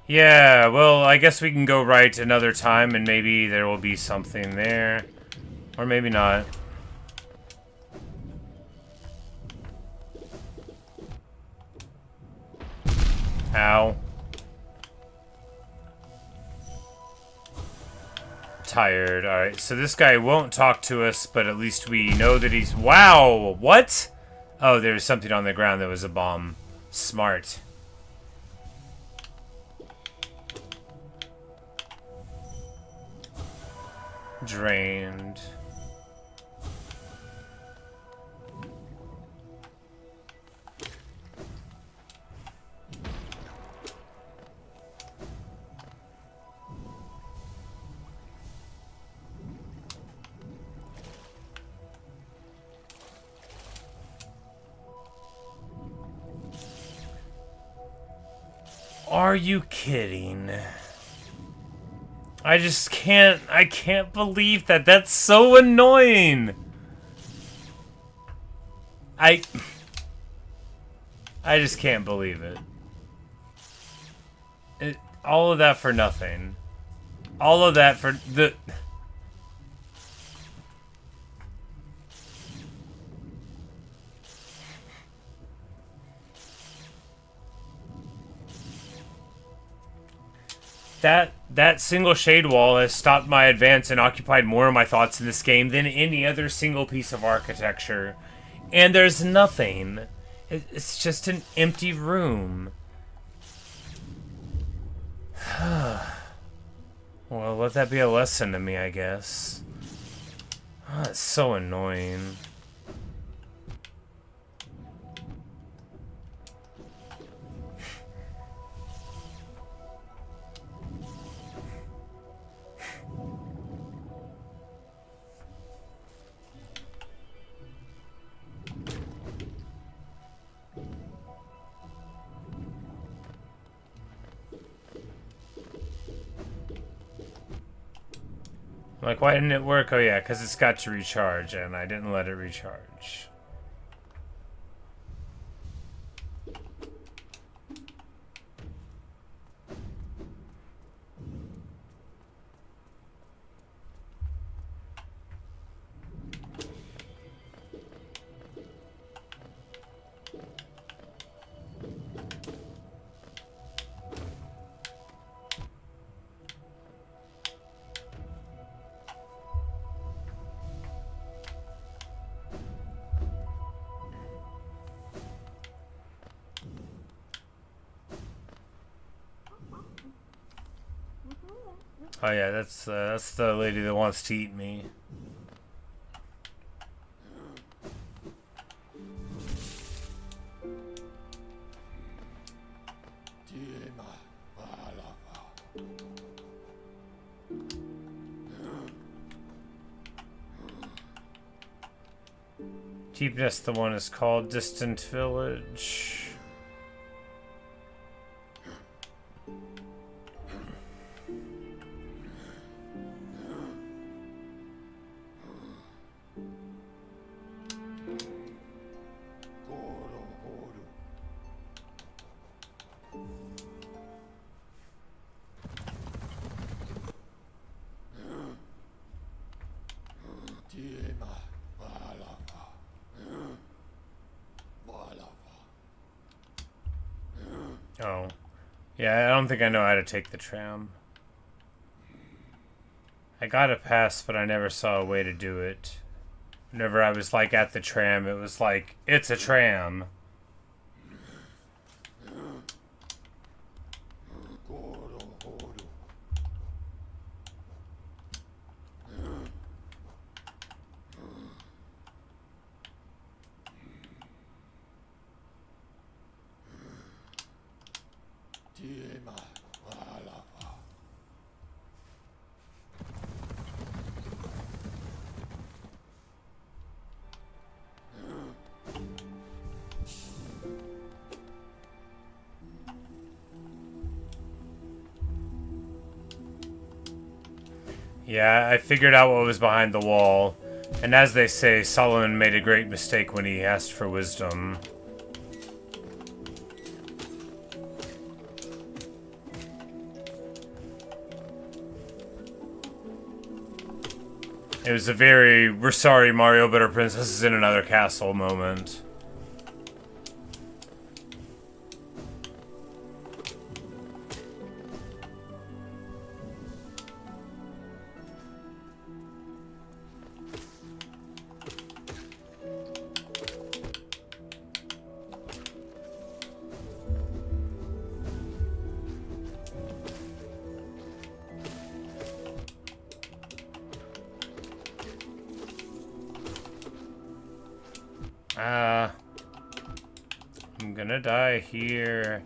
Yeah, well, I guess we can go right another time and maybe there will be something there. Or maybe not. Ow. Tired. Alright, so this guy won't talk to us, but at least we know that he's... Wow! What? Oh, there was something on the ground that was a bomb. Smart. Drained. Are you kidding? I just can't, I can't believe that. That's so annoying. I just can't believe it. All of that for nothing. All of that for the... That single shade wall has stopped my advance and occupied more of my thoughts in this game than any other single piece of architecture. And there's nothing. It's just an empty room. Well, let that be a lesson to me, I guess. Oh, it's so annoying. Like, why didn't it work? Oh yeah, because it's got to recharge, and I didn't let it recharge. Oh yeah, that's the lady that wants to eat me. Deepness, the one is called Distant Village. Oh. Yeah, I don't think I know how to take the tram. I got a pass, but I never saw a way to do it. Whenever I was, like, at the tram, it was like, it's a tram. Yeah, I figured out what was behind the wall. And as they say, Solomon made a great mistake when he asked for wisdom. It was a very, we're sorry Mario, but our princess is in another castle moment. I'm gonna die here.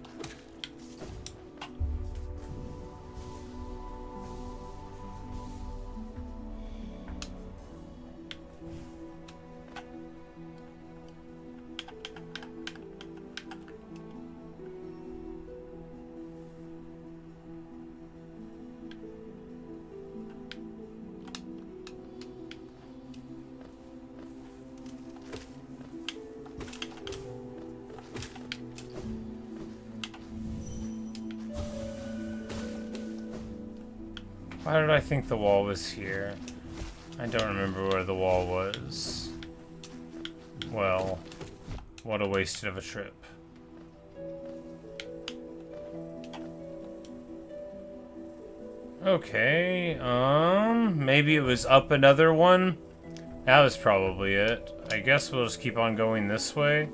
Why did I think the wall was here? I don't remember where the wall was. Well, what a waste of a trip. Okay, maybe it was up another one? That was probably it. I guess we'll just keep on going this way.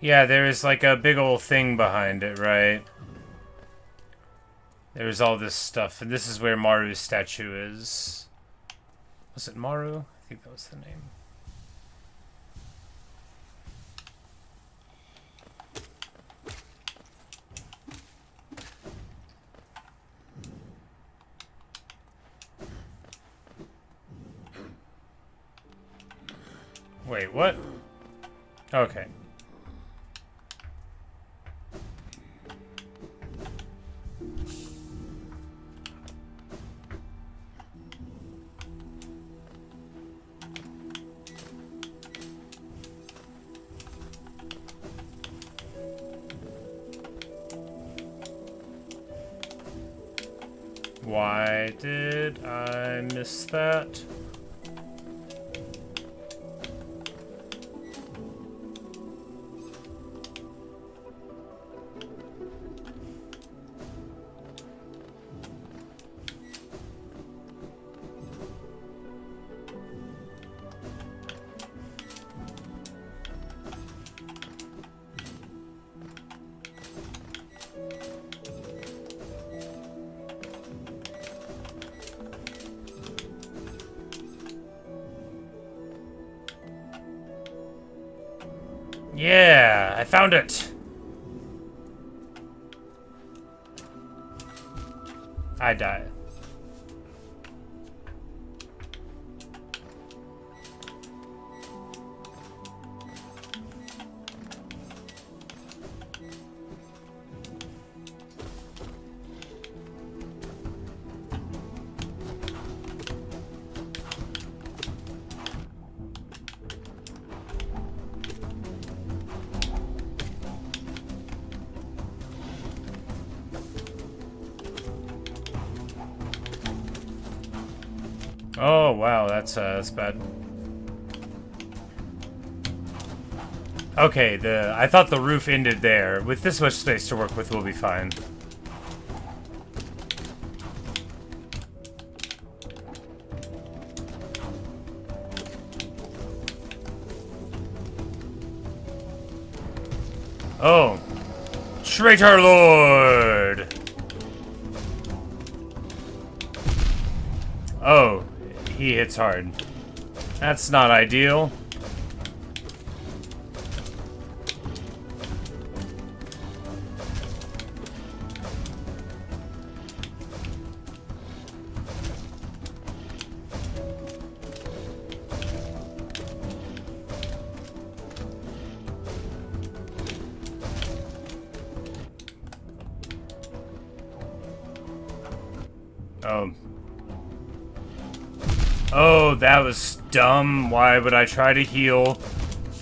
Yeah, there's like a big old thing behind it, right? There's all this stuff, and this is where Maru's statue is. Was it Maru? I think that was the name. Wait, what? Okay. Why did I miss that? Yeah, I found it. I died. Oh wow, that's bad. Okay, I thought the roof ended there. With this much space to work with, we'll be fine. Oh, Traitor Lord! Oh, he hits hard. That's not ideal. Oh. Oh, that was dumb. Why would I try to heal?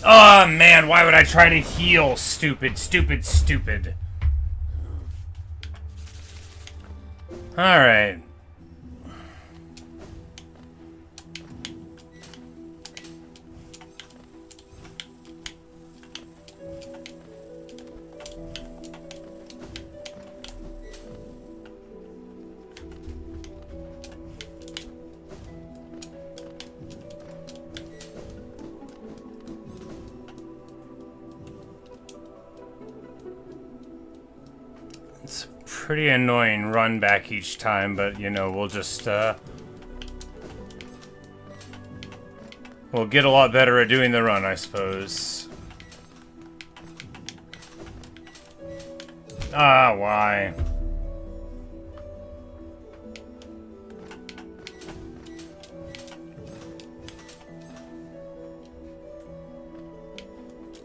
Oh, man, why would I try to heal? Stupid, stupid, stupid. Alright. It's a pretty annoying run back each time, but, you know, we'll just, we'll get a lot better at doing the run, I suppose. Ah, why?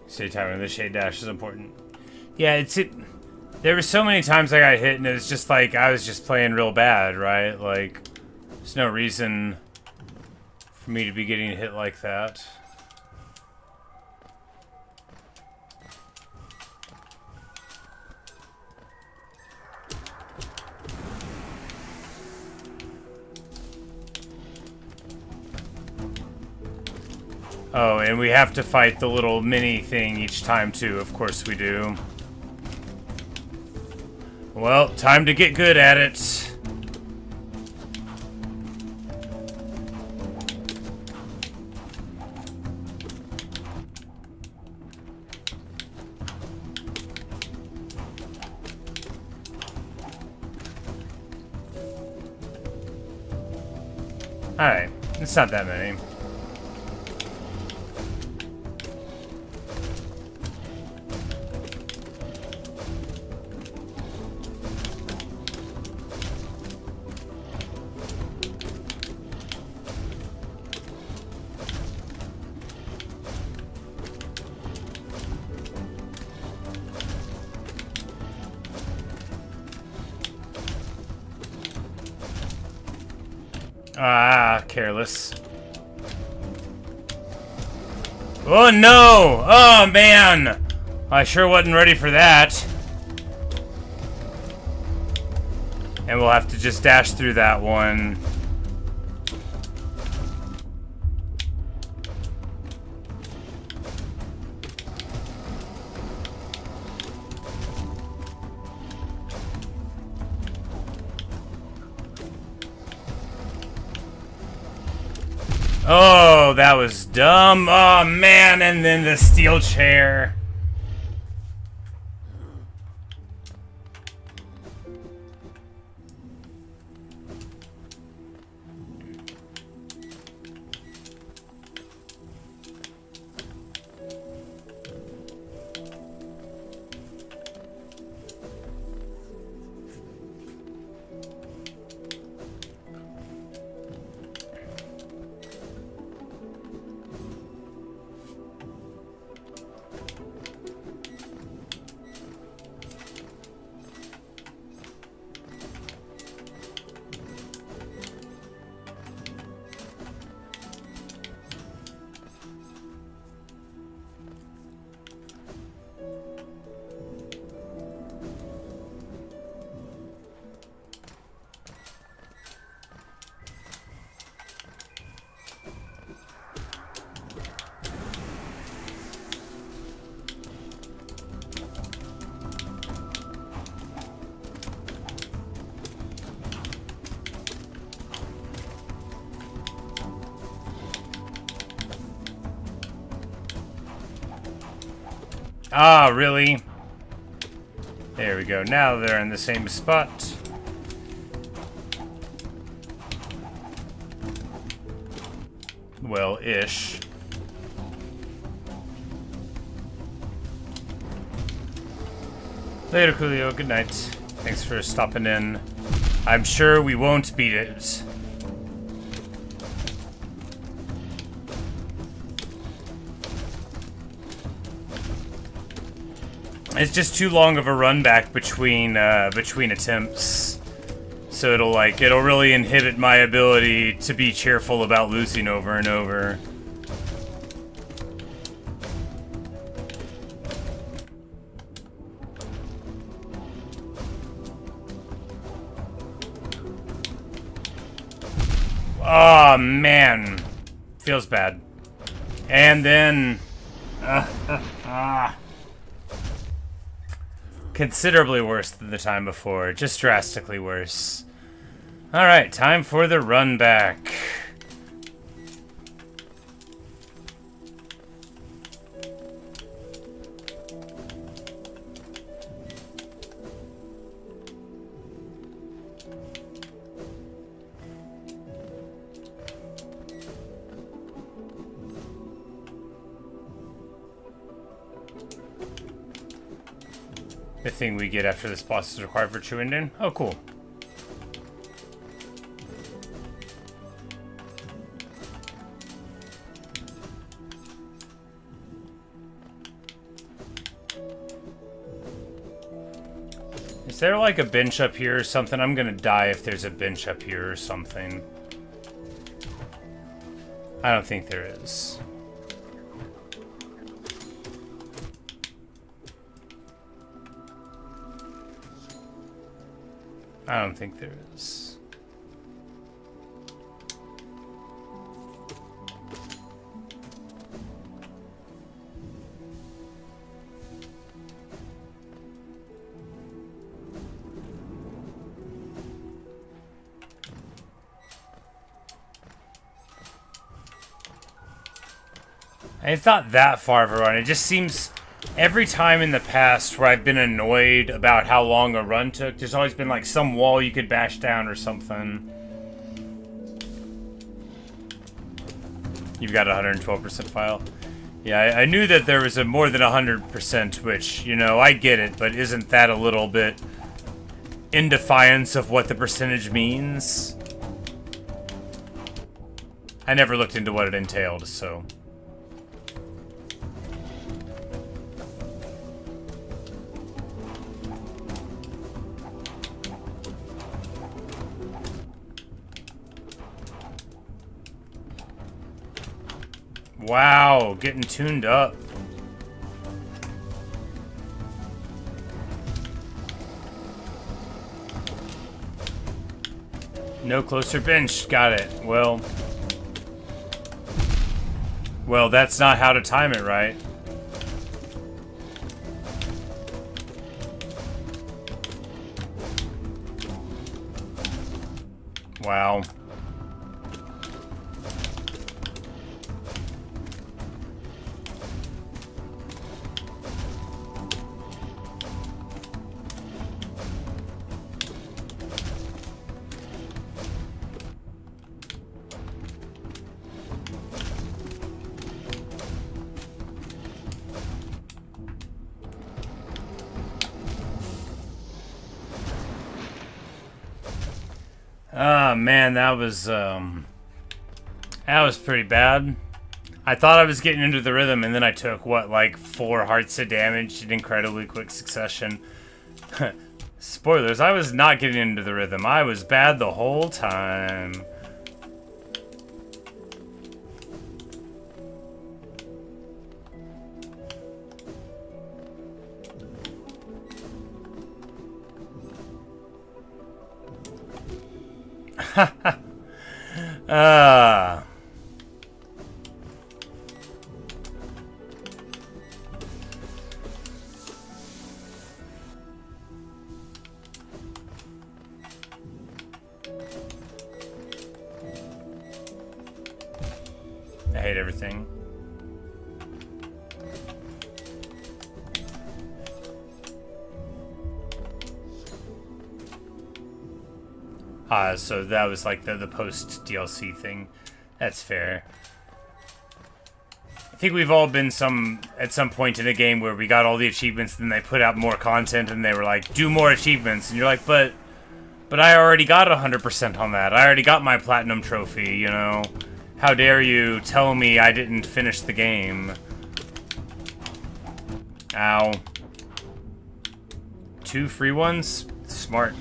Stay timing the shade dash is important. Yeah, there were so many times I got hit and it was just like I was just playing real bad, right? Like, there's no reason for me to be getting hit like that. Oh, and we have to fight the little mini thing each time too, of course we do. Well, time to get good at it. Alright, it's not that many. Ah, careless. Oh no! Oh man! I sure wasn't ready for that. And we'll have to just dash through that one. Oh, that was dumb. Oh, man, and then the steel chair. Ah, really? There we go. Now they're in the same spot. Well, ish. Later, Coolio. Good night. Thanks for stopping in. I'm sure we won't beat it. It's just too long of a run back between attempts. So it'll really inhibit my ability to be cheerful about losing over and over. Oh man, feels bad. And then considerably worse than the time before, just drastically worse. Alright, time for the run back. The thing we get after this boss is required for true ending? Oh, cool. Is there like a bench up here or something? I'm gonna die if there's a bench up here or something. I don't think there is. I don't think there is. It's not that far of a run. It just seems every time in the past where I've been annoyed about how long a run took, there's always been like some wall you could bash down or something. You've got a 112% file. Yeah, I knew that there was a more than 100%, which, you know, I get it, but isn't that a little bit in defiance of what the percentage means? I never looked into what it entailed, so... Wow, getting tuned up. No closer bench. Got it. Well, that's not how to time it right. Wow. Oh man, that was pretty bad. I thought I was getting into the rhythm, and then I took what, like 4 hearts of damage in incredibly quick succession. Spoilers, I was not getting into the rhythm. I was bad the whole time. I hate everything. So that was like the post DLC thing. That's fair. I think we've all been at some point in a game where we got all the achievements, then they put out more content, and they were like, do more achievements, and you're like, but I already got 100% on that. I already got my platinum trophy, you know? How dare you tell me I didn't finish the game? Ow. 2 free ones? Smart.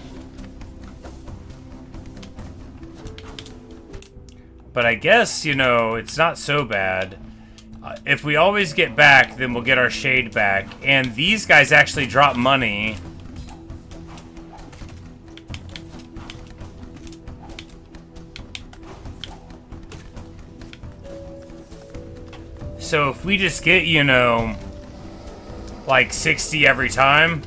But I guess, you know, it's not so bad. If we always get back, then we'll get our shade back. And these guys actually drop money. So if we just get, you know, like 60 every time...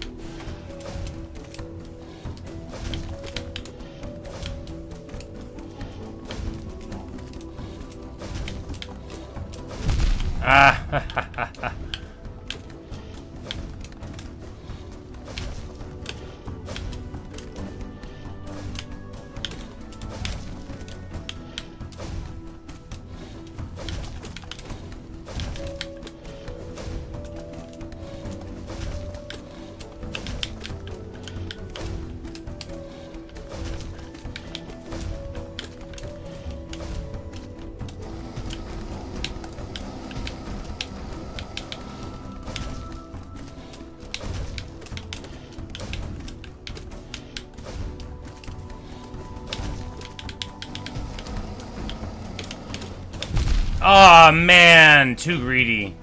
Aw, man, too greedy.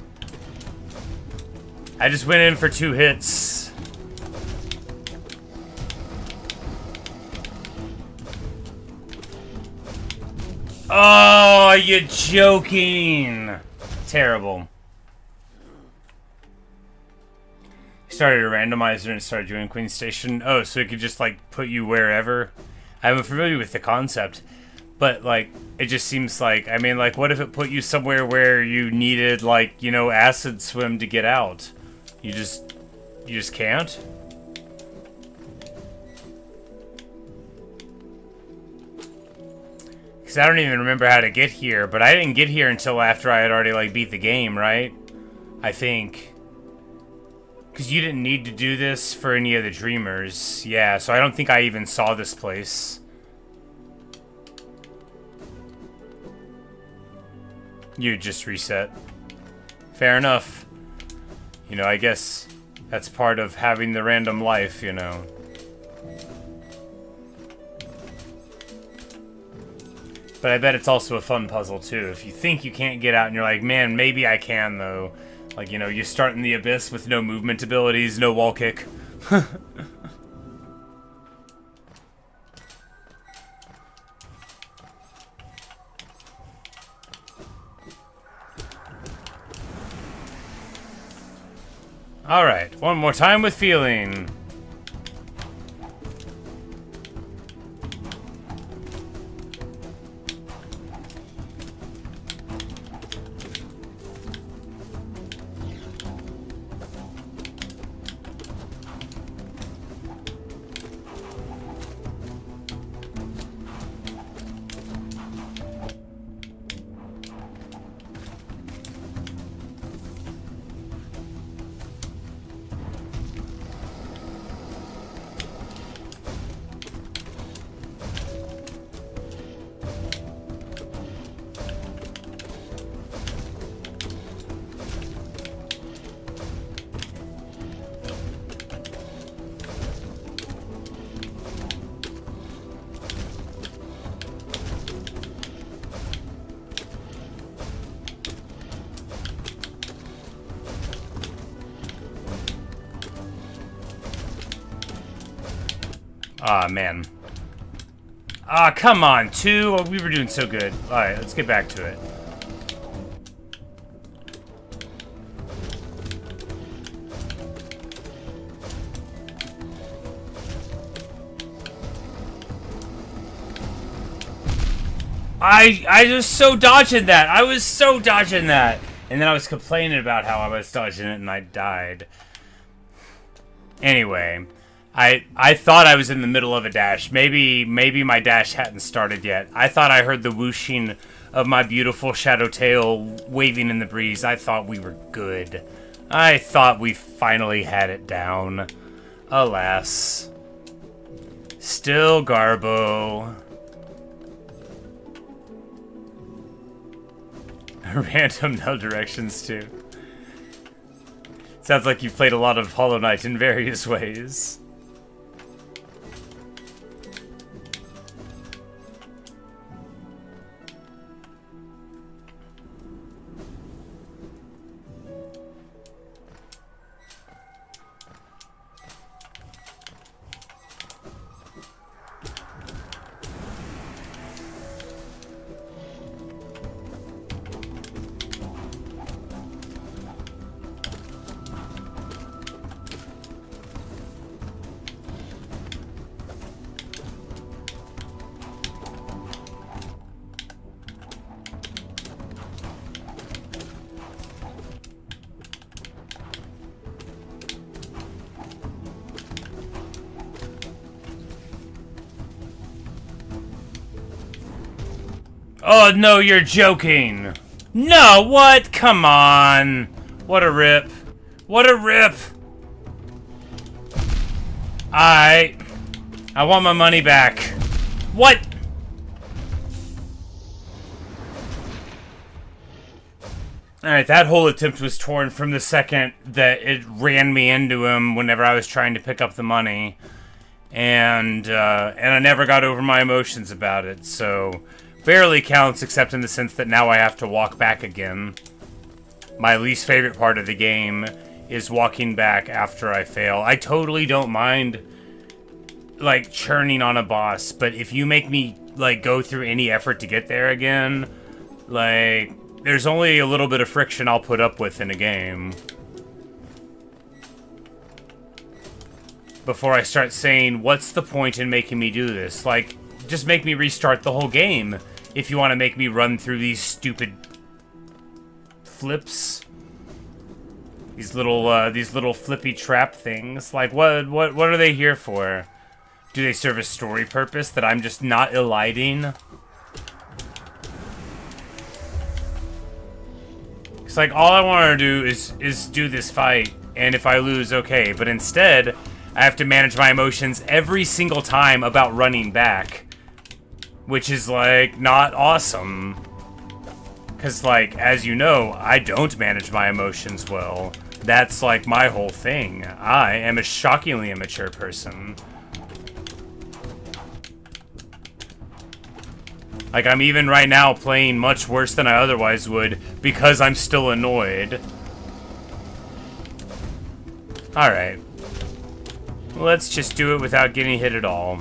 I just went in for 2 hits. Oh, you're joking. Terrible. Started a randomizer and started doing Queen Station. Oh, so it could just, like, put you wherever. I'm familiar with the concept. But, like, it just seems like, I mean, like, what if it put you somewhere where you needed, like, you know, acid swim to get out? You just can't? Because I don't even remember how to get here, but I didn't get here until after I had already, like, beat the game, right? I think. Because you didn't need to do this for any of the Dreamers. Yeah, so I don't think I even saw this place. You just reset. Fair enough. You know, I guess that's part of having the random life, you know. But I bet it's also a fun puzzle, too. If you think you can't get out and you're like, man, maybe I can, though. Like, you know, you start in the abyss with no movement abilities, no wall kick. Alright, one more time with feeling. Aw, man. Ah, come on, 2? Oh, we were doing so good. Alright, let's get back to it. I was so dodging that. I was so dodging that. And then I was complaining about how I was dodging it and I died. Anyway. I thought I was in the middle of a dash. Maybe my dash hadn't started yet. I thought I heard the whooshing of my beautiful shadow tail waving in the breeze. I thought we were good. I thought we finally had it down. Alas. Still Garbo. Random no directions too. Sounds like you've played a lot of Hollow Knight in various ways. Oh, no, you're joking. No, what? Come on. What a rip. What a rip. I want my money back. What? Alright, that whole attempt was torn from the second that it ran me into him whenever I was trying to pick up the money. And I never got over my emotions about it, so... barely counts, except in the sense that now I have to walk back again. My least favorite part of the game is walking back after I fail. I totally don't mind, like, churning on a boss, but if you make me, like, go through any effort to get there again, like, there's only a little bit of friction I'll put up with in a game. Before I start saying, what's the point in making me do this? Like, just make me restart the whole game if you want to make me run through these stupid flips. These little flippy trap things. Like, what are they here for? Do they serve a story purpose that I'm just not eliding? It's like, all I want to do is do this fight, and if I lose, okay. But instead, I have to manage my emotions every single time about running back. Which is, like, not awesome. Because, like, as you know, I don't manage my emotions well. That's, like, my whole thing. I am a shockingly immature person. Like, I'm even right now playing much worse than I otherwise would because I'm still annoyed. Alright. Let's just do it without getting hit at all.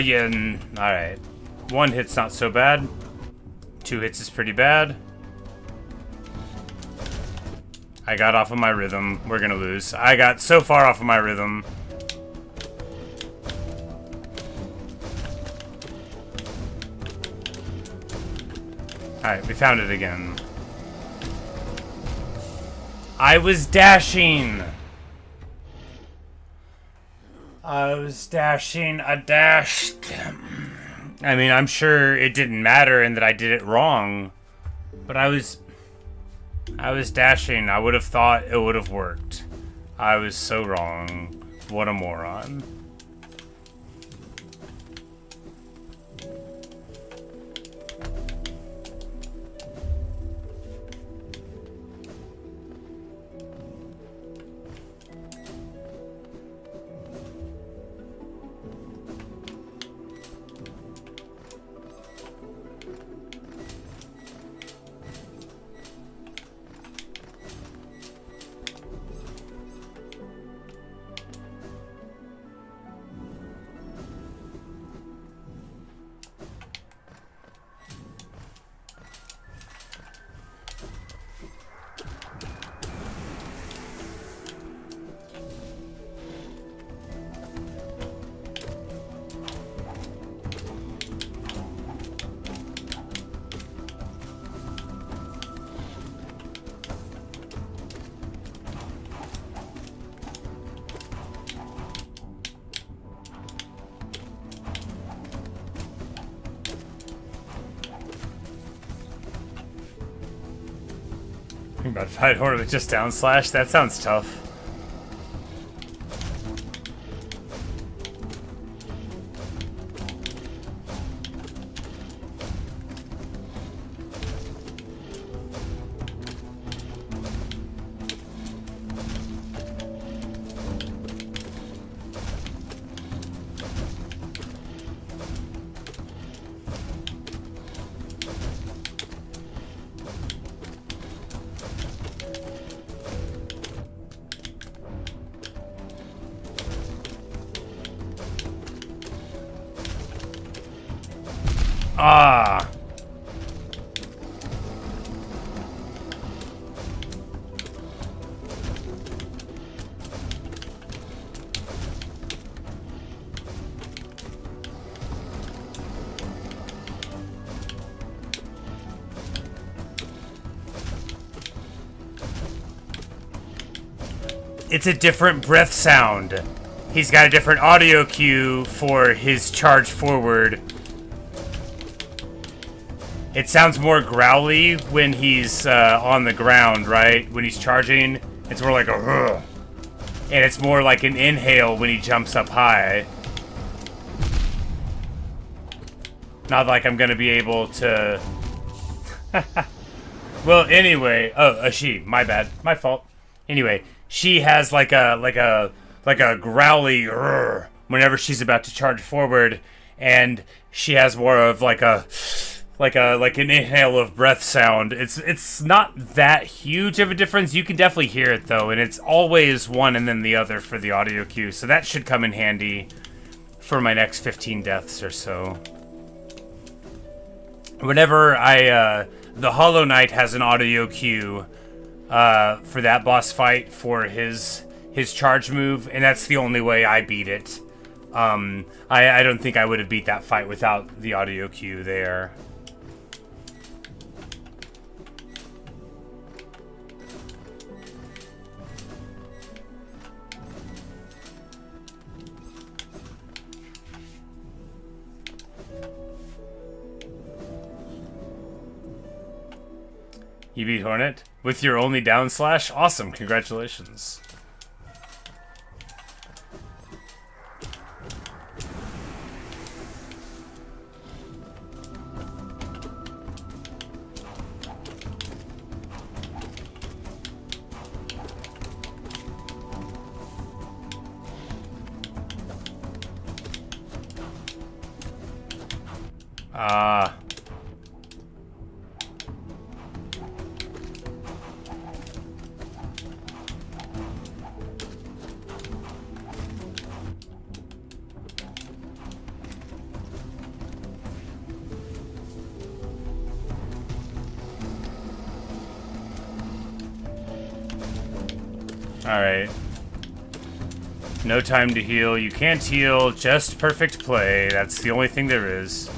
Yeah, alright. One hit's not so bad. 2 hits is pretty bad. I got off of my rhythm. We're gonna lose. I got so far off of my rhythm. Alright, we found it again. I was dashing! I was dashing, I dashed. I mean, I'm sure it didn't matter and that I did it wrong. But I was dashing. I would have thought it would have worked. I was so wrong. What a moron. Think about fight Hornet with just down slash? That sounds tough. Ah. It's a different breath sound. He's got a different audio cue for his charge forward. It sounds more growly when he's on the ground, right? When he's charging, it's more like a "Ugh." And it's more like an inhale when he jumps up high. Not like I'm gonna be able to... Well, anyway... Oh, a she. My bad. My fault. Anyway, she has like a growly "Ugh" whenever she's about to charge forward, and she has more of like an inhale of breath sound. It's not that huge of a difference. You can definitely hear it though, and it's always one and then the other for the audio cue. So that should come in handy for my next 15 deaths or so. Whenever the Hollow Knight has an audio cue for that boss fight for his charge move, and that's the only way I beat it. I don't think I would have beat that fight without the audio cue there. You beat Hornet with your only down slash? Awesome, congratulations. Ah. Alright. No time to heal. You can't heal. Just perfect play. That's the only thing there is.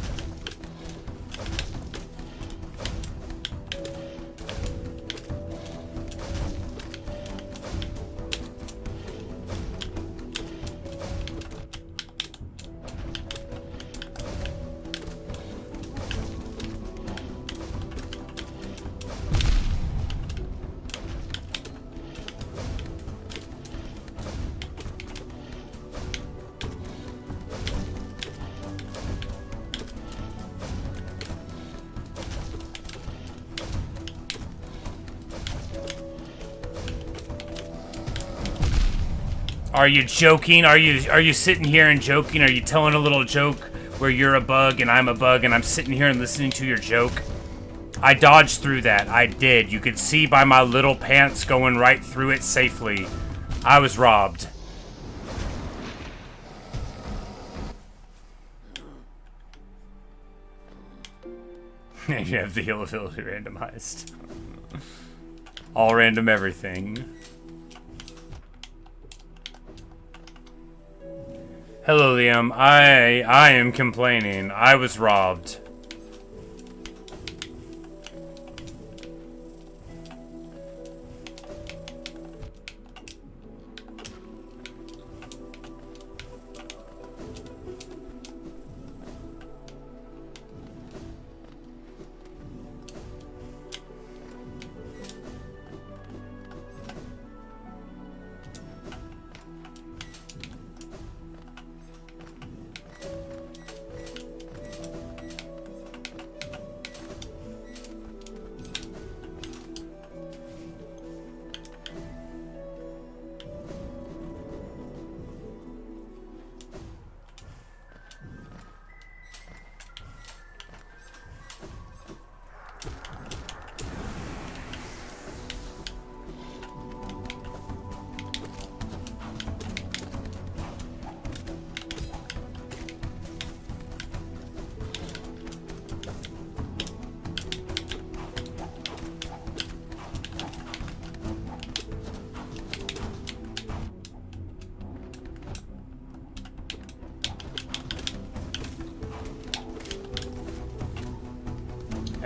Are you joking? Are you sitting here and joking? Are you telling a little joke where you're a bug and I'm a bug and I'm sitting here and listening to your joke? I dodged through that. I did. You could see by my little pants going right through it safely. I was robbed. And you have the heal ability randomized. All random everything. Hello, Liam. I am complaining. I was robbed.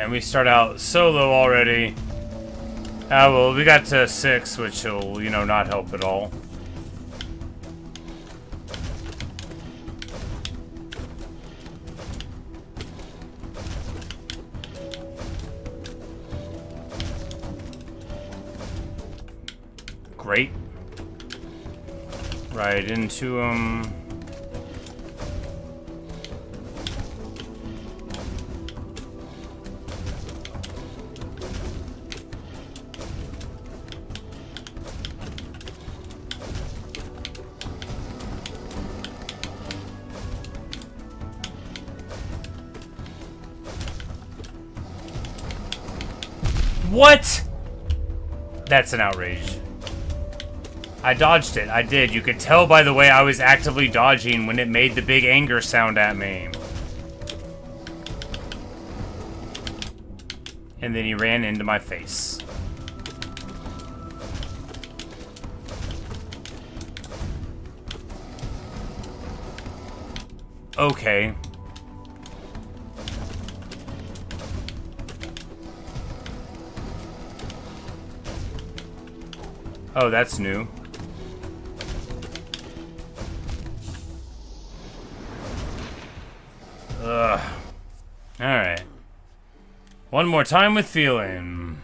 And we start out so low already. Ah, well, we got to 6, which will, you know, not help at all. Great. Right into him. What? That's an outrage. I dodged it. I did. You could tell by the way I was actively dodging when it made the big anger sound at me. And then he ran into my face. Okay. Oh, that's new. Ugh. Alright. One more time with feeling.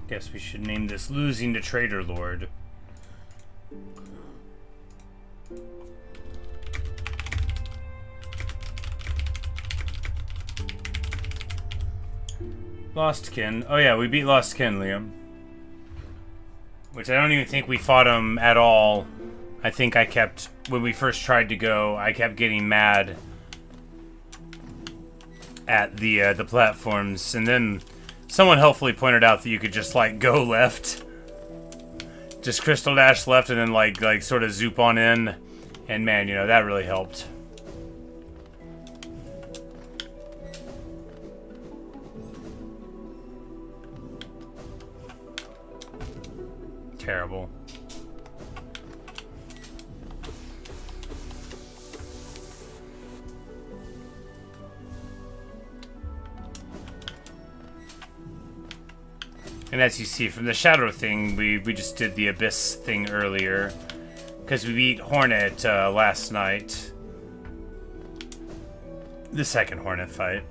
Guess we should name this Losing to Traitor Lord. Lost Kin. Oh yeah, we beat Lost Kin, Liam. Which I don't even think we fought him at all. I think I kept, when we first tried to go, I kept getting mad at the platforms, and then someone helpfully pointed out that you could just like go left, just crystal dash left, and then like sort of zoop on in, and man, you know, that really helped. Terrible. And as you see from the shadow thing, we just did the abyss thing earlier because we beat Hornet last night. The second Hornet fight.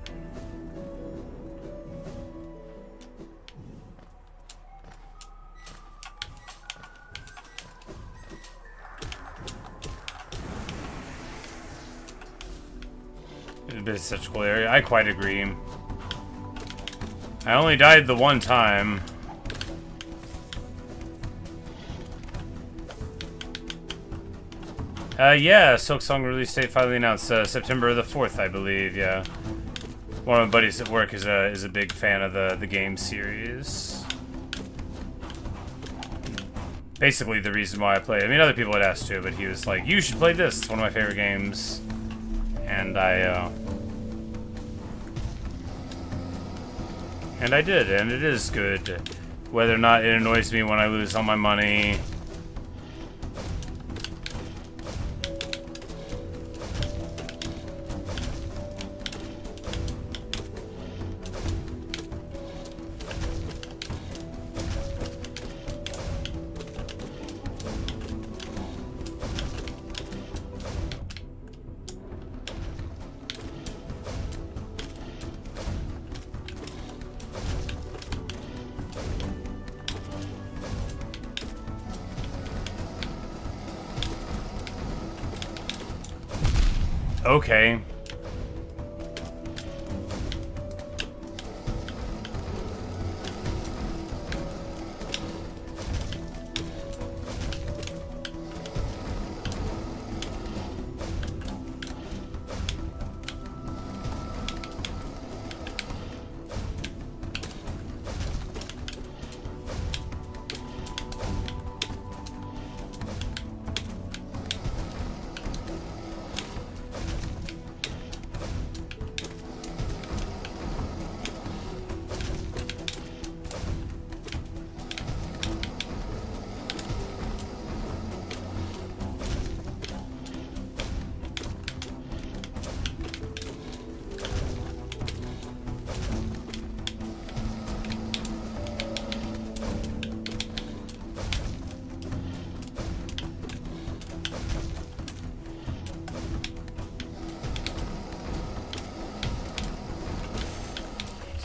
It's such a cool area. I quite agree. I only died the one time. Yeah, Silksong release date finally announced September the 4th, I believe. Yeah, one of my buddies at work is a big fan of the game series. Basically, the reason why I play it. I mean, other people had asked too, but he was like, "You should play this. It's one of my favorite games." And I did, and it is good. Whether or not it annoys me when I lose all my money. Okay.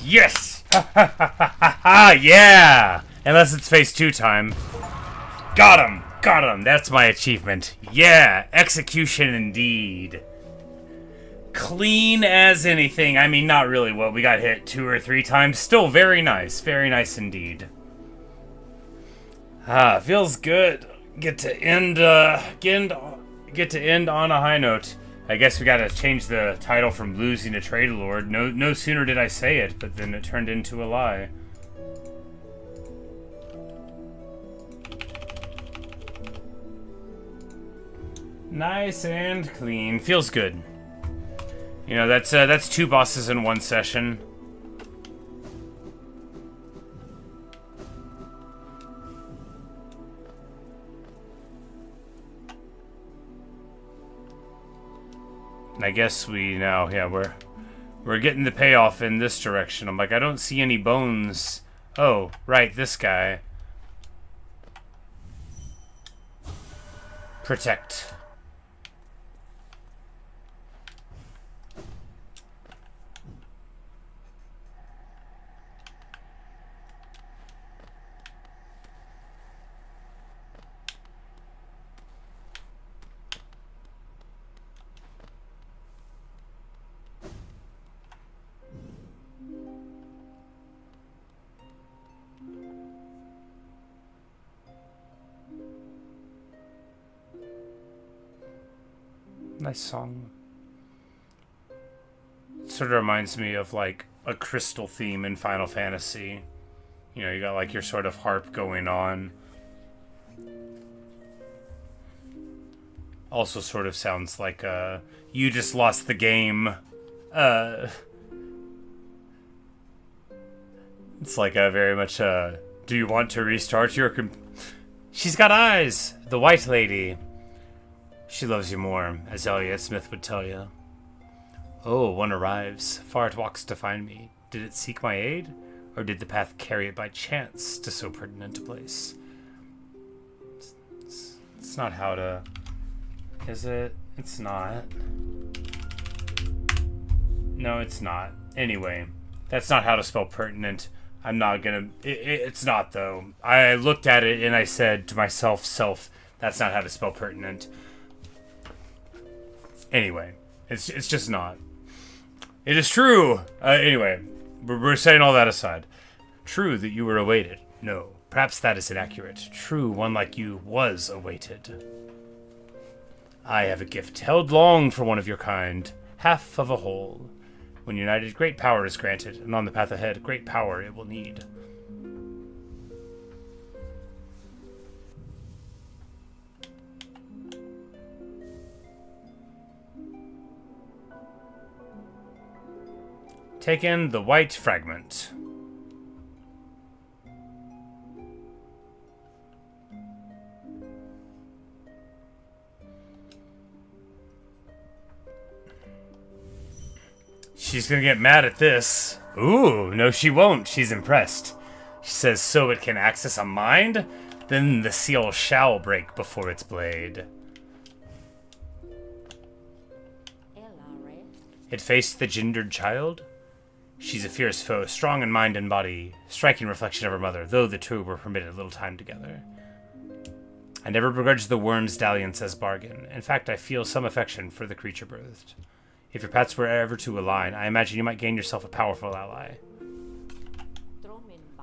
Yes! Ha ha ha ha ha ha! Yeah! Unless it's phase 2 time. Got him! Got him! That's my achievement. Yeah! Execution indeed. Clean as anything. I mean, not really. What, we got hit 2 or 3 times. Still very nice. Very nice indeed. Ah, feels good. Get to end on a high note. I guess we gotta change the title from Losing to Traitor Lord. No sooner did I say it, but then it turned into a lie. Nice and clean. Feels good. You know, that's 2 bosses in 1 session. And I guess we're getting the payoff in this direction. I'm like, I don't see any bones. Oh, right, this guy. Protect. Nice song. Sort of reminds me of like a crystal theme in Final Fantasy. You know, you got like your sort of harp going on. Also sort of sounds like you just lost the game. It's like a very much do you want to restart your She's got eyes! The white lady. She loves you more, as Elliot Smith would tell you. Oh, one arrives. Far it walks to find me. Did it seek my aid? Or did the path carry it by chance to so pertinent a place? It's not how to... Is it? It's not. No, it's not. Anyway, that's not how to spell pertinent. I'm not gonna... It's not, though. I looked at it and I said to myself, that's not how to spell pertinent. Anyway, it's just not. It is true. Anyway, we're setting all that aside. True that you were awaited. No, perhaps that is inaccurate. True, one like you was awaited. I have a gift held long for one of your kind. Half of a whole. When united, great power is granted, and on the path ahead, great power it will need. Take in the white fragment. She's gonna get mad at this. Ooh, no she won't. She's impressed. She says, so it can access a mind? Then the seal shall break before its blade. It faced the gendered child? She's a fierce foe, strong in mind and body, striking reflection of her mother, though the two were permitted little time together. I never begrudged the worm's dalliance as bargain. In fact, I feel some affection for the creature birthed. If your paths were ever to align, I imagine you might gain yourself a powerful ally.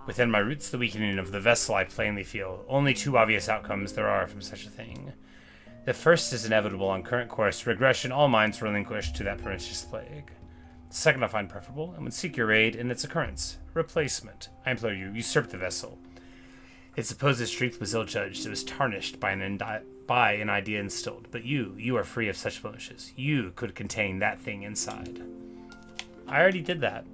Within my roots, the weakening of the vessel I plainly feel. Only 2 obvious outcomes there are from such a thing. The first is inevitable on current course, regression, all minds relinquished to that pernicious plague. The second I find preferable, and would seek your aid in its occurrence. Replacement. I implore you, usurp the vessel. Its supposed strength was ill-judged. It was tarnished by an idea instilled. But you are free of such blemishes. You could contain that thing inside. I already did that.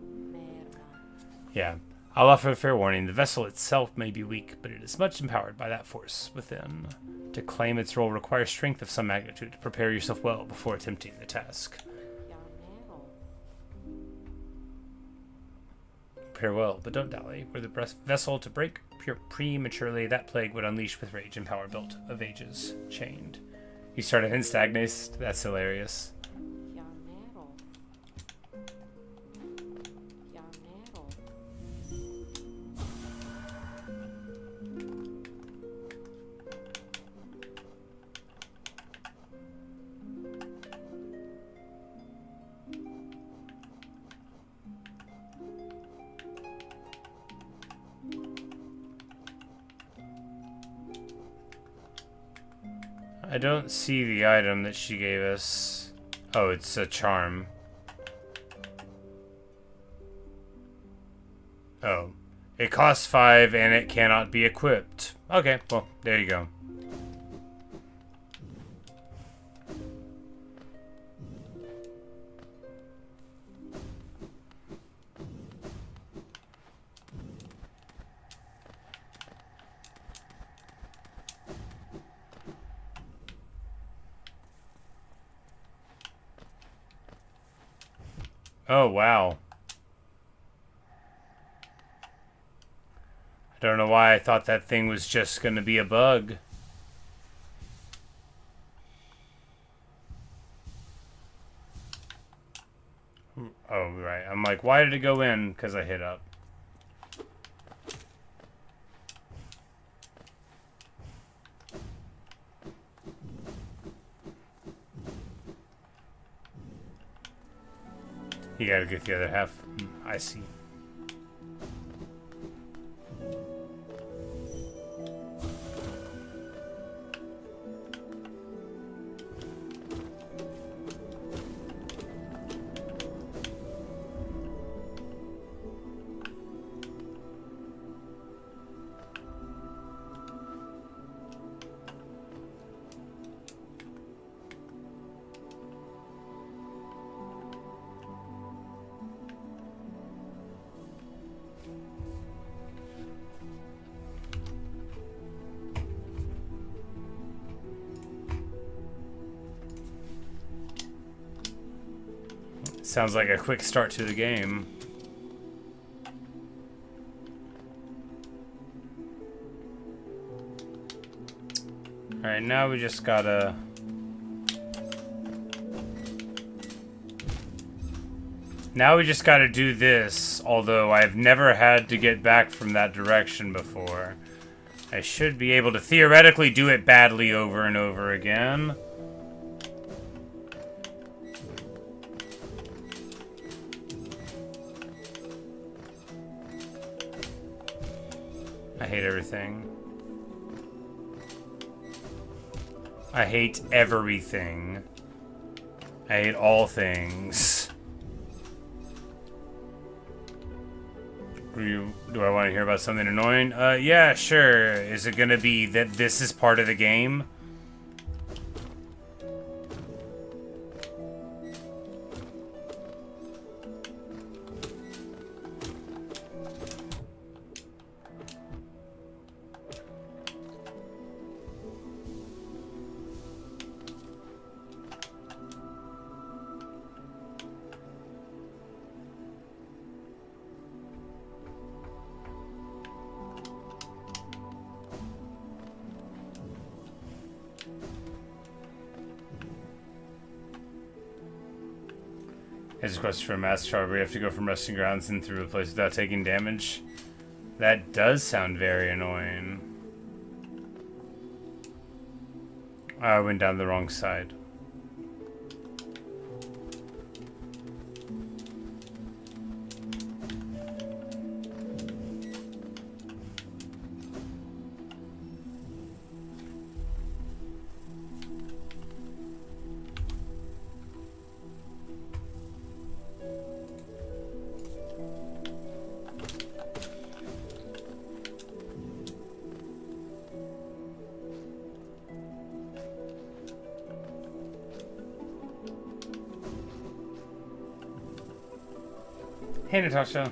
Yeah. I'll offer a fair warning. The vessel itself may be weak, but it is much empowered by that force within. To claim its role requires strength of some magnitude. Prepare yourself well before attempting the task. Prepare well, but don't dally. Were the vessel to break prematurely, that plague would unleash with rage and power built of ages chained. You started in Stagnaced? That's hilarious. I don't see the item that she gave us. Oh, it's a charm. Oh. It costs 5 and it cannot be equipped. Okay, well, there you go. Oh, wow. I don't know why I thought that thing was just gonna be a bug. Oh, right. I'm like, why did it go in? Because I hit up. You gotta get the other half. I see. Sounds like a quick start to the game. Alright, now we just gotta... Now we just gotta do this, although I've never had to get back from that direction before. I should be able to theoretically do it badly over and over again. I hate everything. I hate everything. I hate all things. Do I want to hear about something annoying? Yeah, sure. Is it gonna be that this is part of the game? It's a question for a mass charge. We have to go from resting grounds and through a place without taking damage. That does sound very annoying. I went down the wrong side. Hey, Natasha.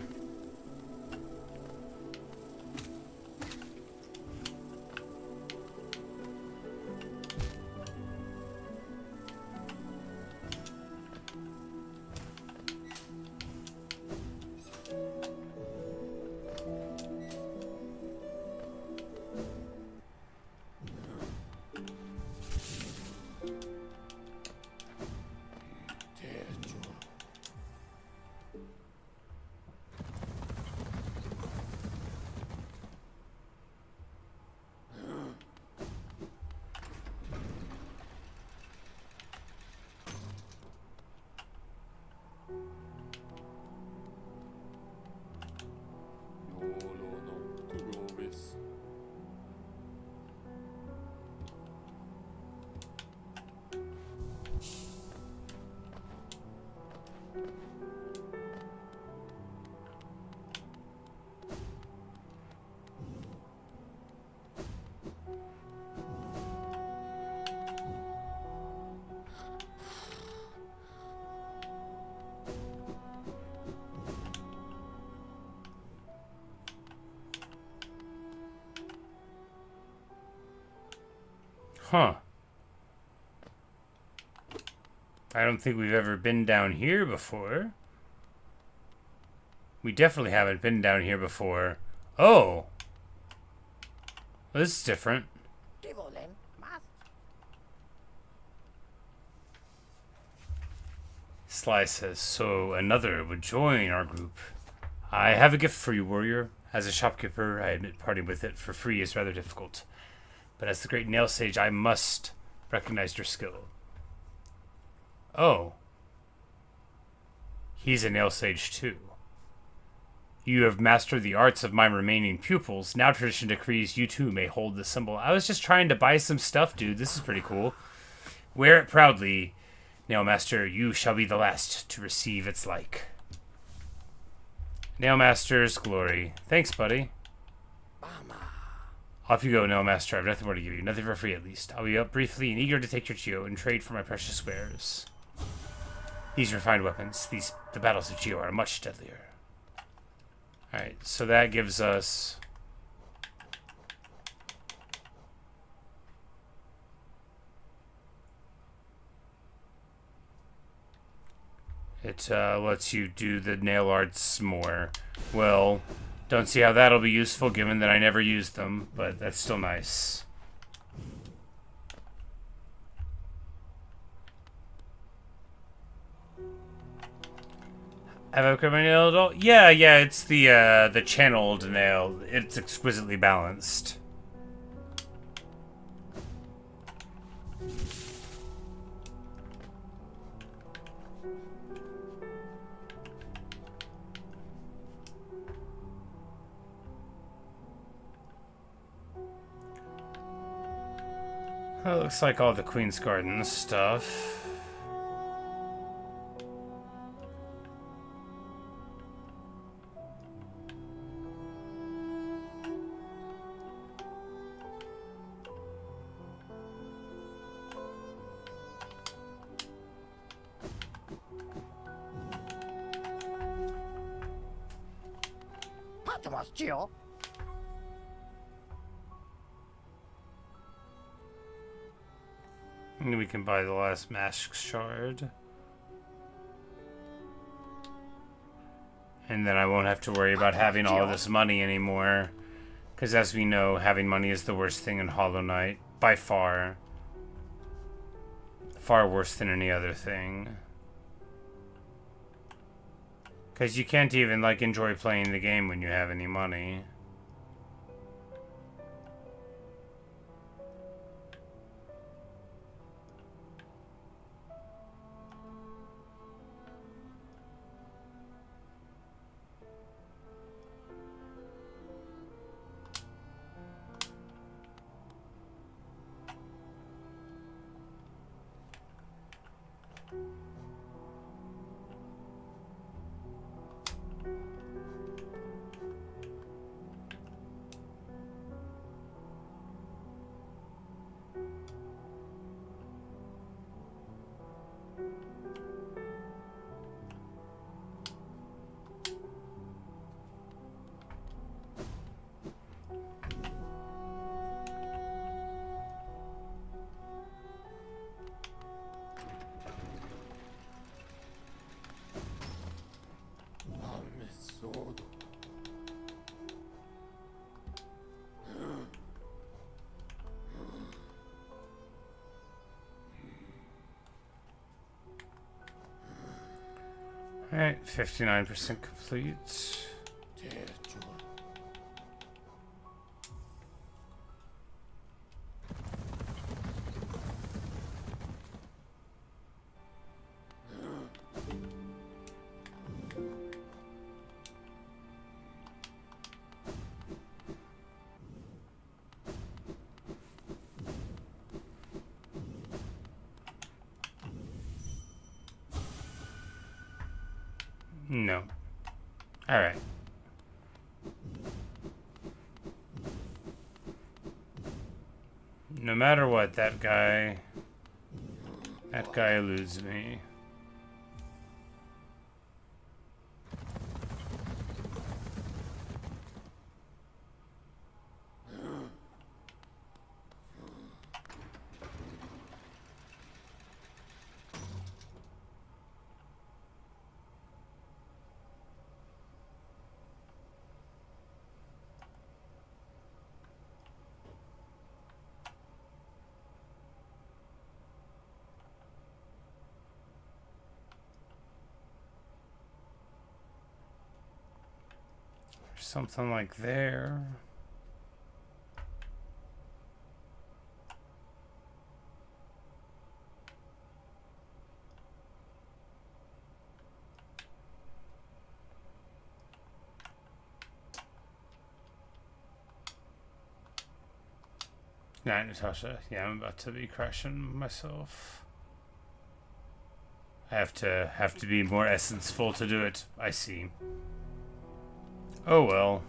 Huh. I don't think we've ever been down here before. We definitely haven't been down here before. Oh! This is different. Sly says, so another would join our group. I have a gift for you, warrior. As a shopkeeper, I admit parting with it for free is rather difficult. But as the great nail sage, I must recognize your skill. Oh. He's a nail sage too. You have mastered the arts of my remaining pupils. Now tradition decrees you too may hold the symbol. I was just trying to buy some stuff, dude. This is pretty cool. Wear it proudly. Nailmaster, you shall be the last to receive its like. Nailmaster's glory. Thanks, buddy. Off you go, Nailmaster. I have nothing more to give you. Nothing for free, at least. I'll be up briefly and eager to take your Geo and trade for my precious wares. These refined weapons, the battles of Geo are much deadlier. Alright, so that gives us... It lets you do the nail arts more. Well, don't see how that'll be useful given that I never used them, but that's still nice. Have I upgraded my nail at all? Yeah, it's the channeled nail. It's exquisitely balanced. Well, it looks like all the Queen's Garden stuff. And we can buy the last mask shard. And then I won't have to worry about having all of this money anymore. Because as we know, having money is the worst thing in Hollow Knight. By far. Far worse than any other thing. Because you can't even, like, enjoy playing the game when you have any money. Alright, 59% complete. No. Alright. No matter what, that guy eludes me. Something like there. Night, Natasha. Yeah, I'm about to be crashing myself. I have to be more essence-full to do it. I see. Oh well.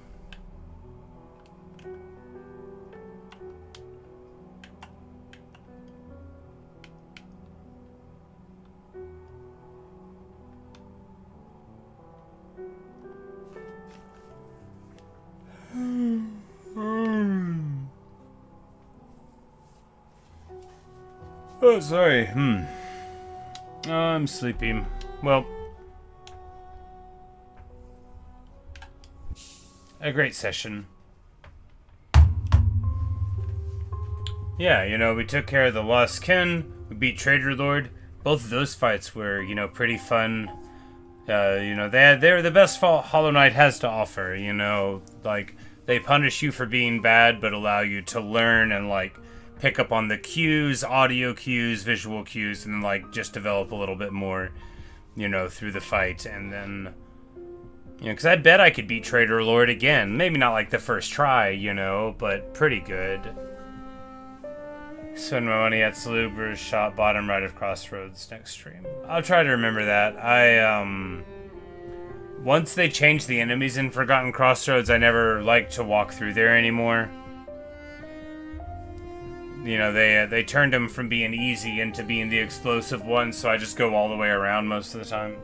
Oh, sorry. Oh, I'm sleepy. Well, a great session. Yeah, you know, we took care of the Lost Kin, we beat Traitor Lord. Both of those fights were, you know, pretty fun. You know, they're the best Hollow Knight has to offer, you know, like, they punish you for being bad, but allow you to learn and, like, pick up on the cues, audio cues, visual cues, and, like, just develop a little bit more, you know, through the fight, and then... You know, because I bet I could beat Traitor Lord again. Maybe not like the first try, you know, but pretty good. Spend my money at Salubra's shop, bottom right of Crossroads, next stream. I'll try to remember that. Once they changed the enemies in Forgotten Crossroads, I never liked to walk through there anymore. You know, they turned them from being easy into being the explosive ones, so I just go all the way around most of the time.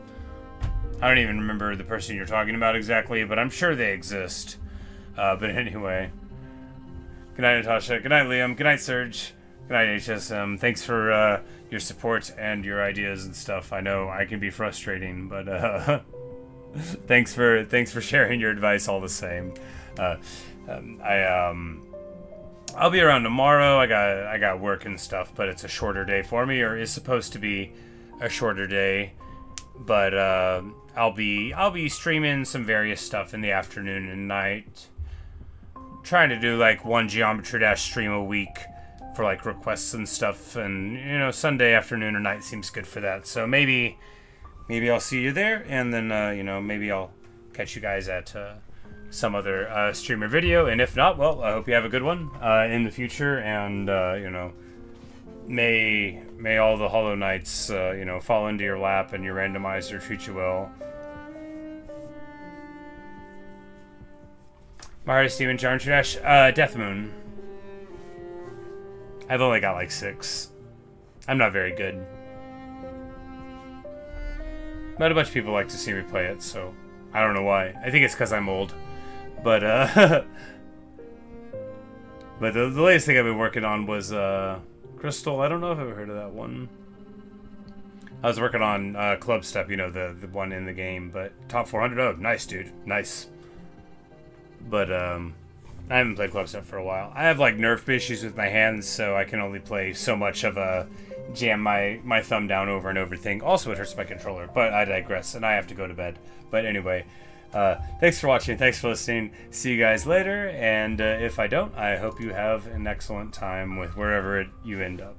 I don't even remember the person you're talking about exactly, but I'm sure they exist. But anyway. Good night, Natasha. Good night, Liam. Good night, Serge. Good night, HSM. Thanks for your support and your ideas and stuff. I know I can be frustrating, but thanks for sharing your advice all the same. I'll be around tomorrow. I got work and stuff, but it's a shorter day for me, or is supposed to be a shorter day. But I'll be streaming some various stuff in the afternoon and night. Trying to do like one Geometry Dash stream a week for like requests and stuff, and you know, Sunday afternoon or night seems good for that. So maybe I'll see you there, and then you know, maybe I'll catch you guys at some other stream or video. And if not, well, I hope you have a good one in the future, and you know, may all the Hollow Knights you know, fall into your lap and your randomizer treat you well. My hardest demon Geometry Dash, Death Moon. I've only got like 6. I'm not very good. But a bunch of people like to see me play it, so I don't know why. I think it's because I'm old. But but the latest thing I've been working on was Crystal. I don't know if I've ever heard of that one. I was working on Club Step, you know, the one in the game, but top 400. Oh, nice, dude. Nice. But I haven't played Club Step for a while. I have like nerf issues with my hands, so I can only play so much of a jam my thumb down over and over thing. Also, it hurts my controller, but I digress, and I have to go to bed. But anyway, thanks for watching, thanks for listening. See you guys later, and if I don't, I hope you have an excellent time with wherever you end up.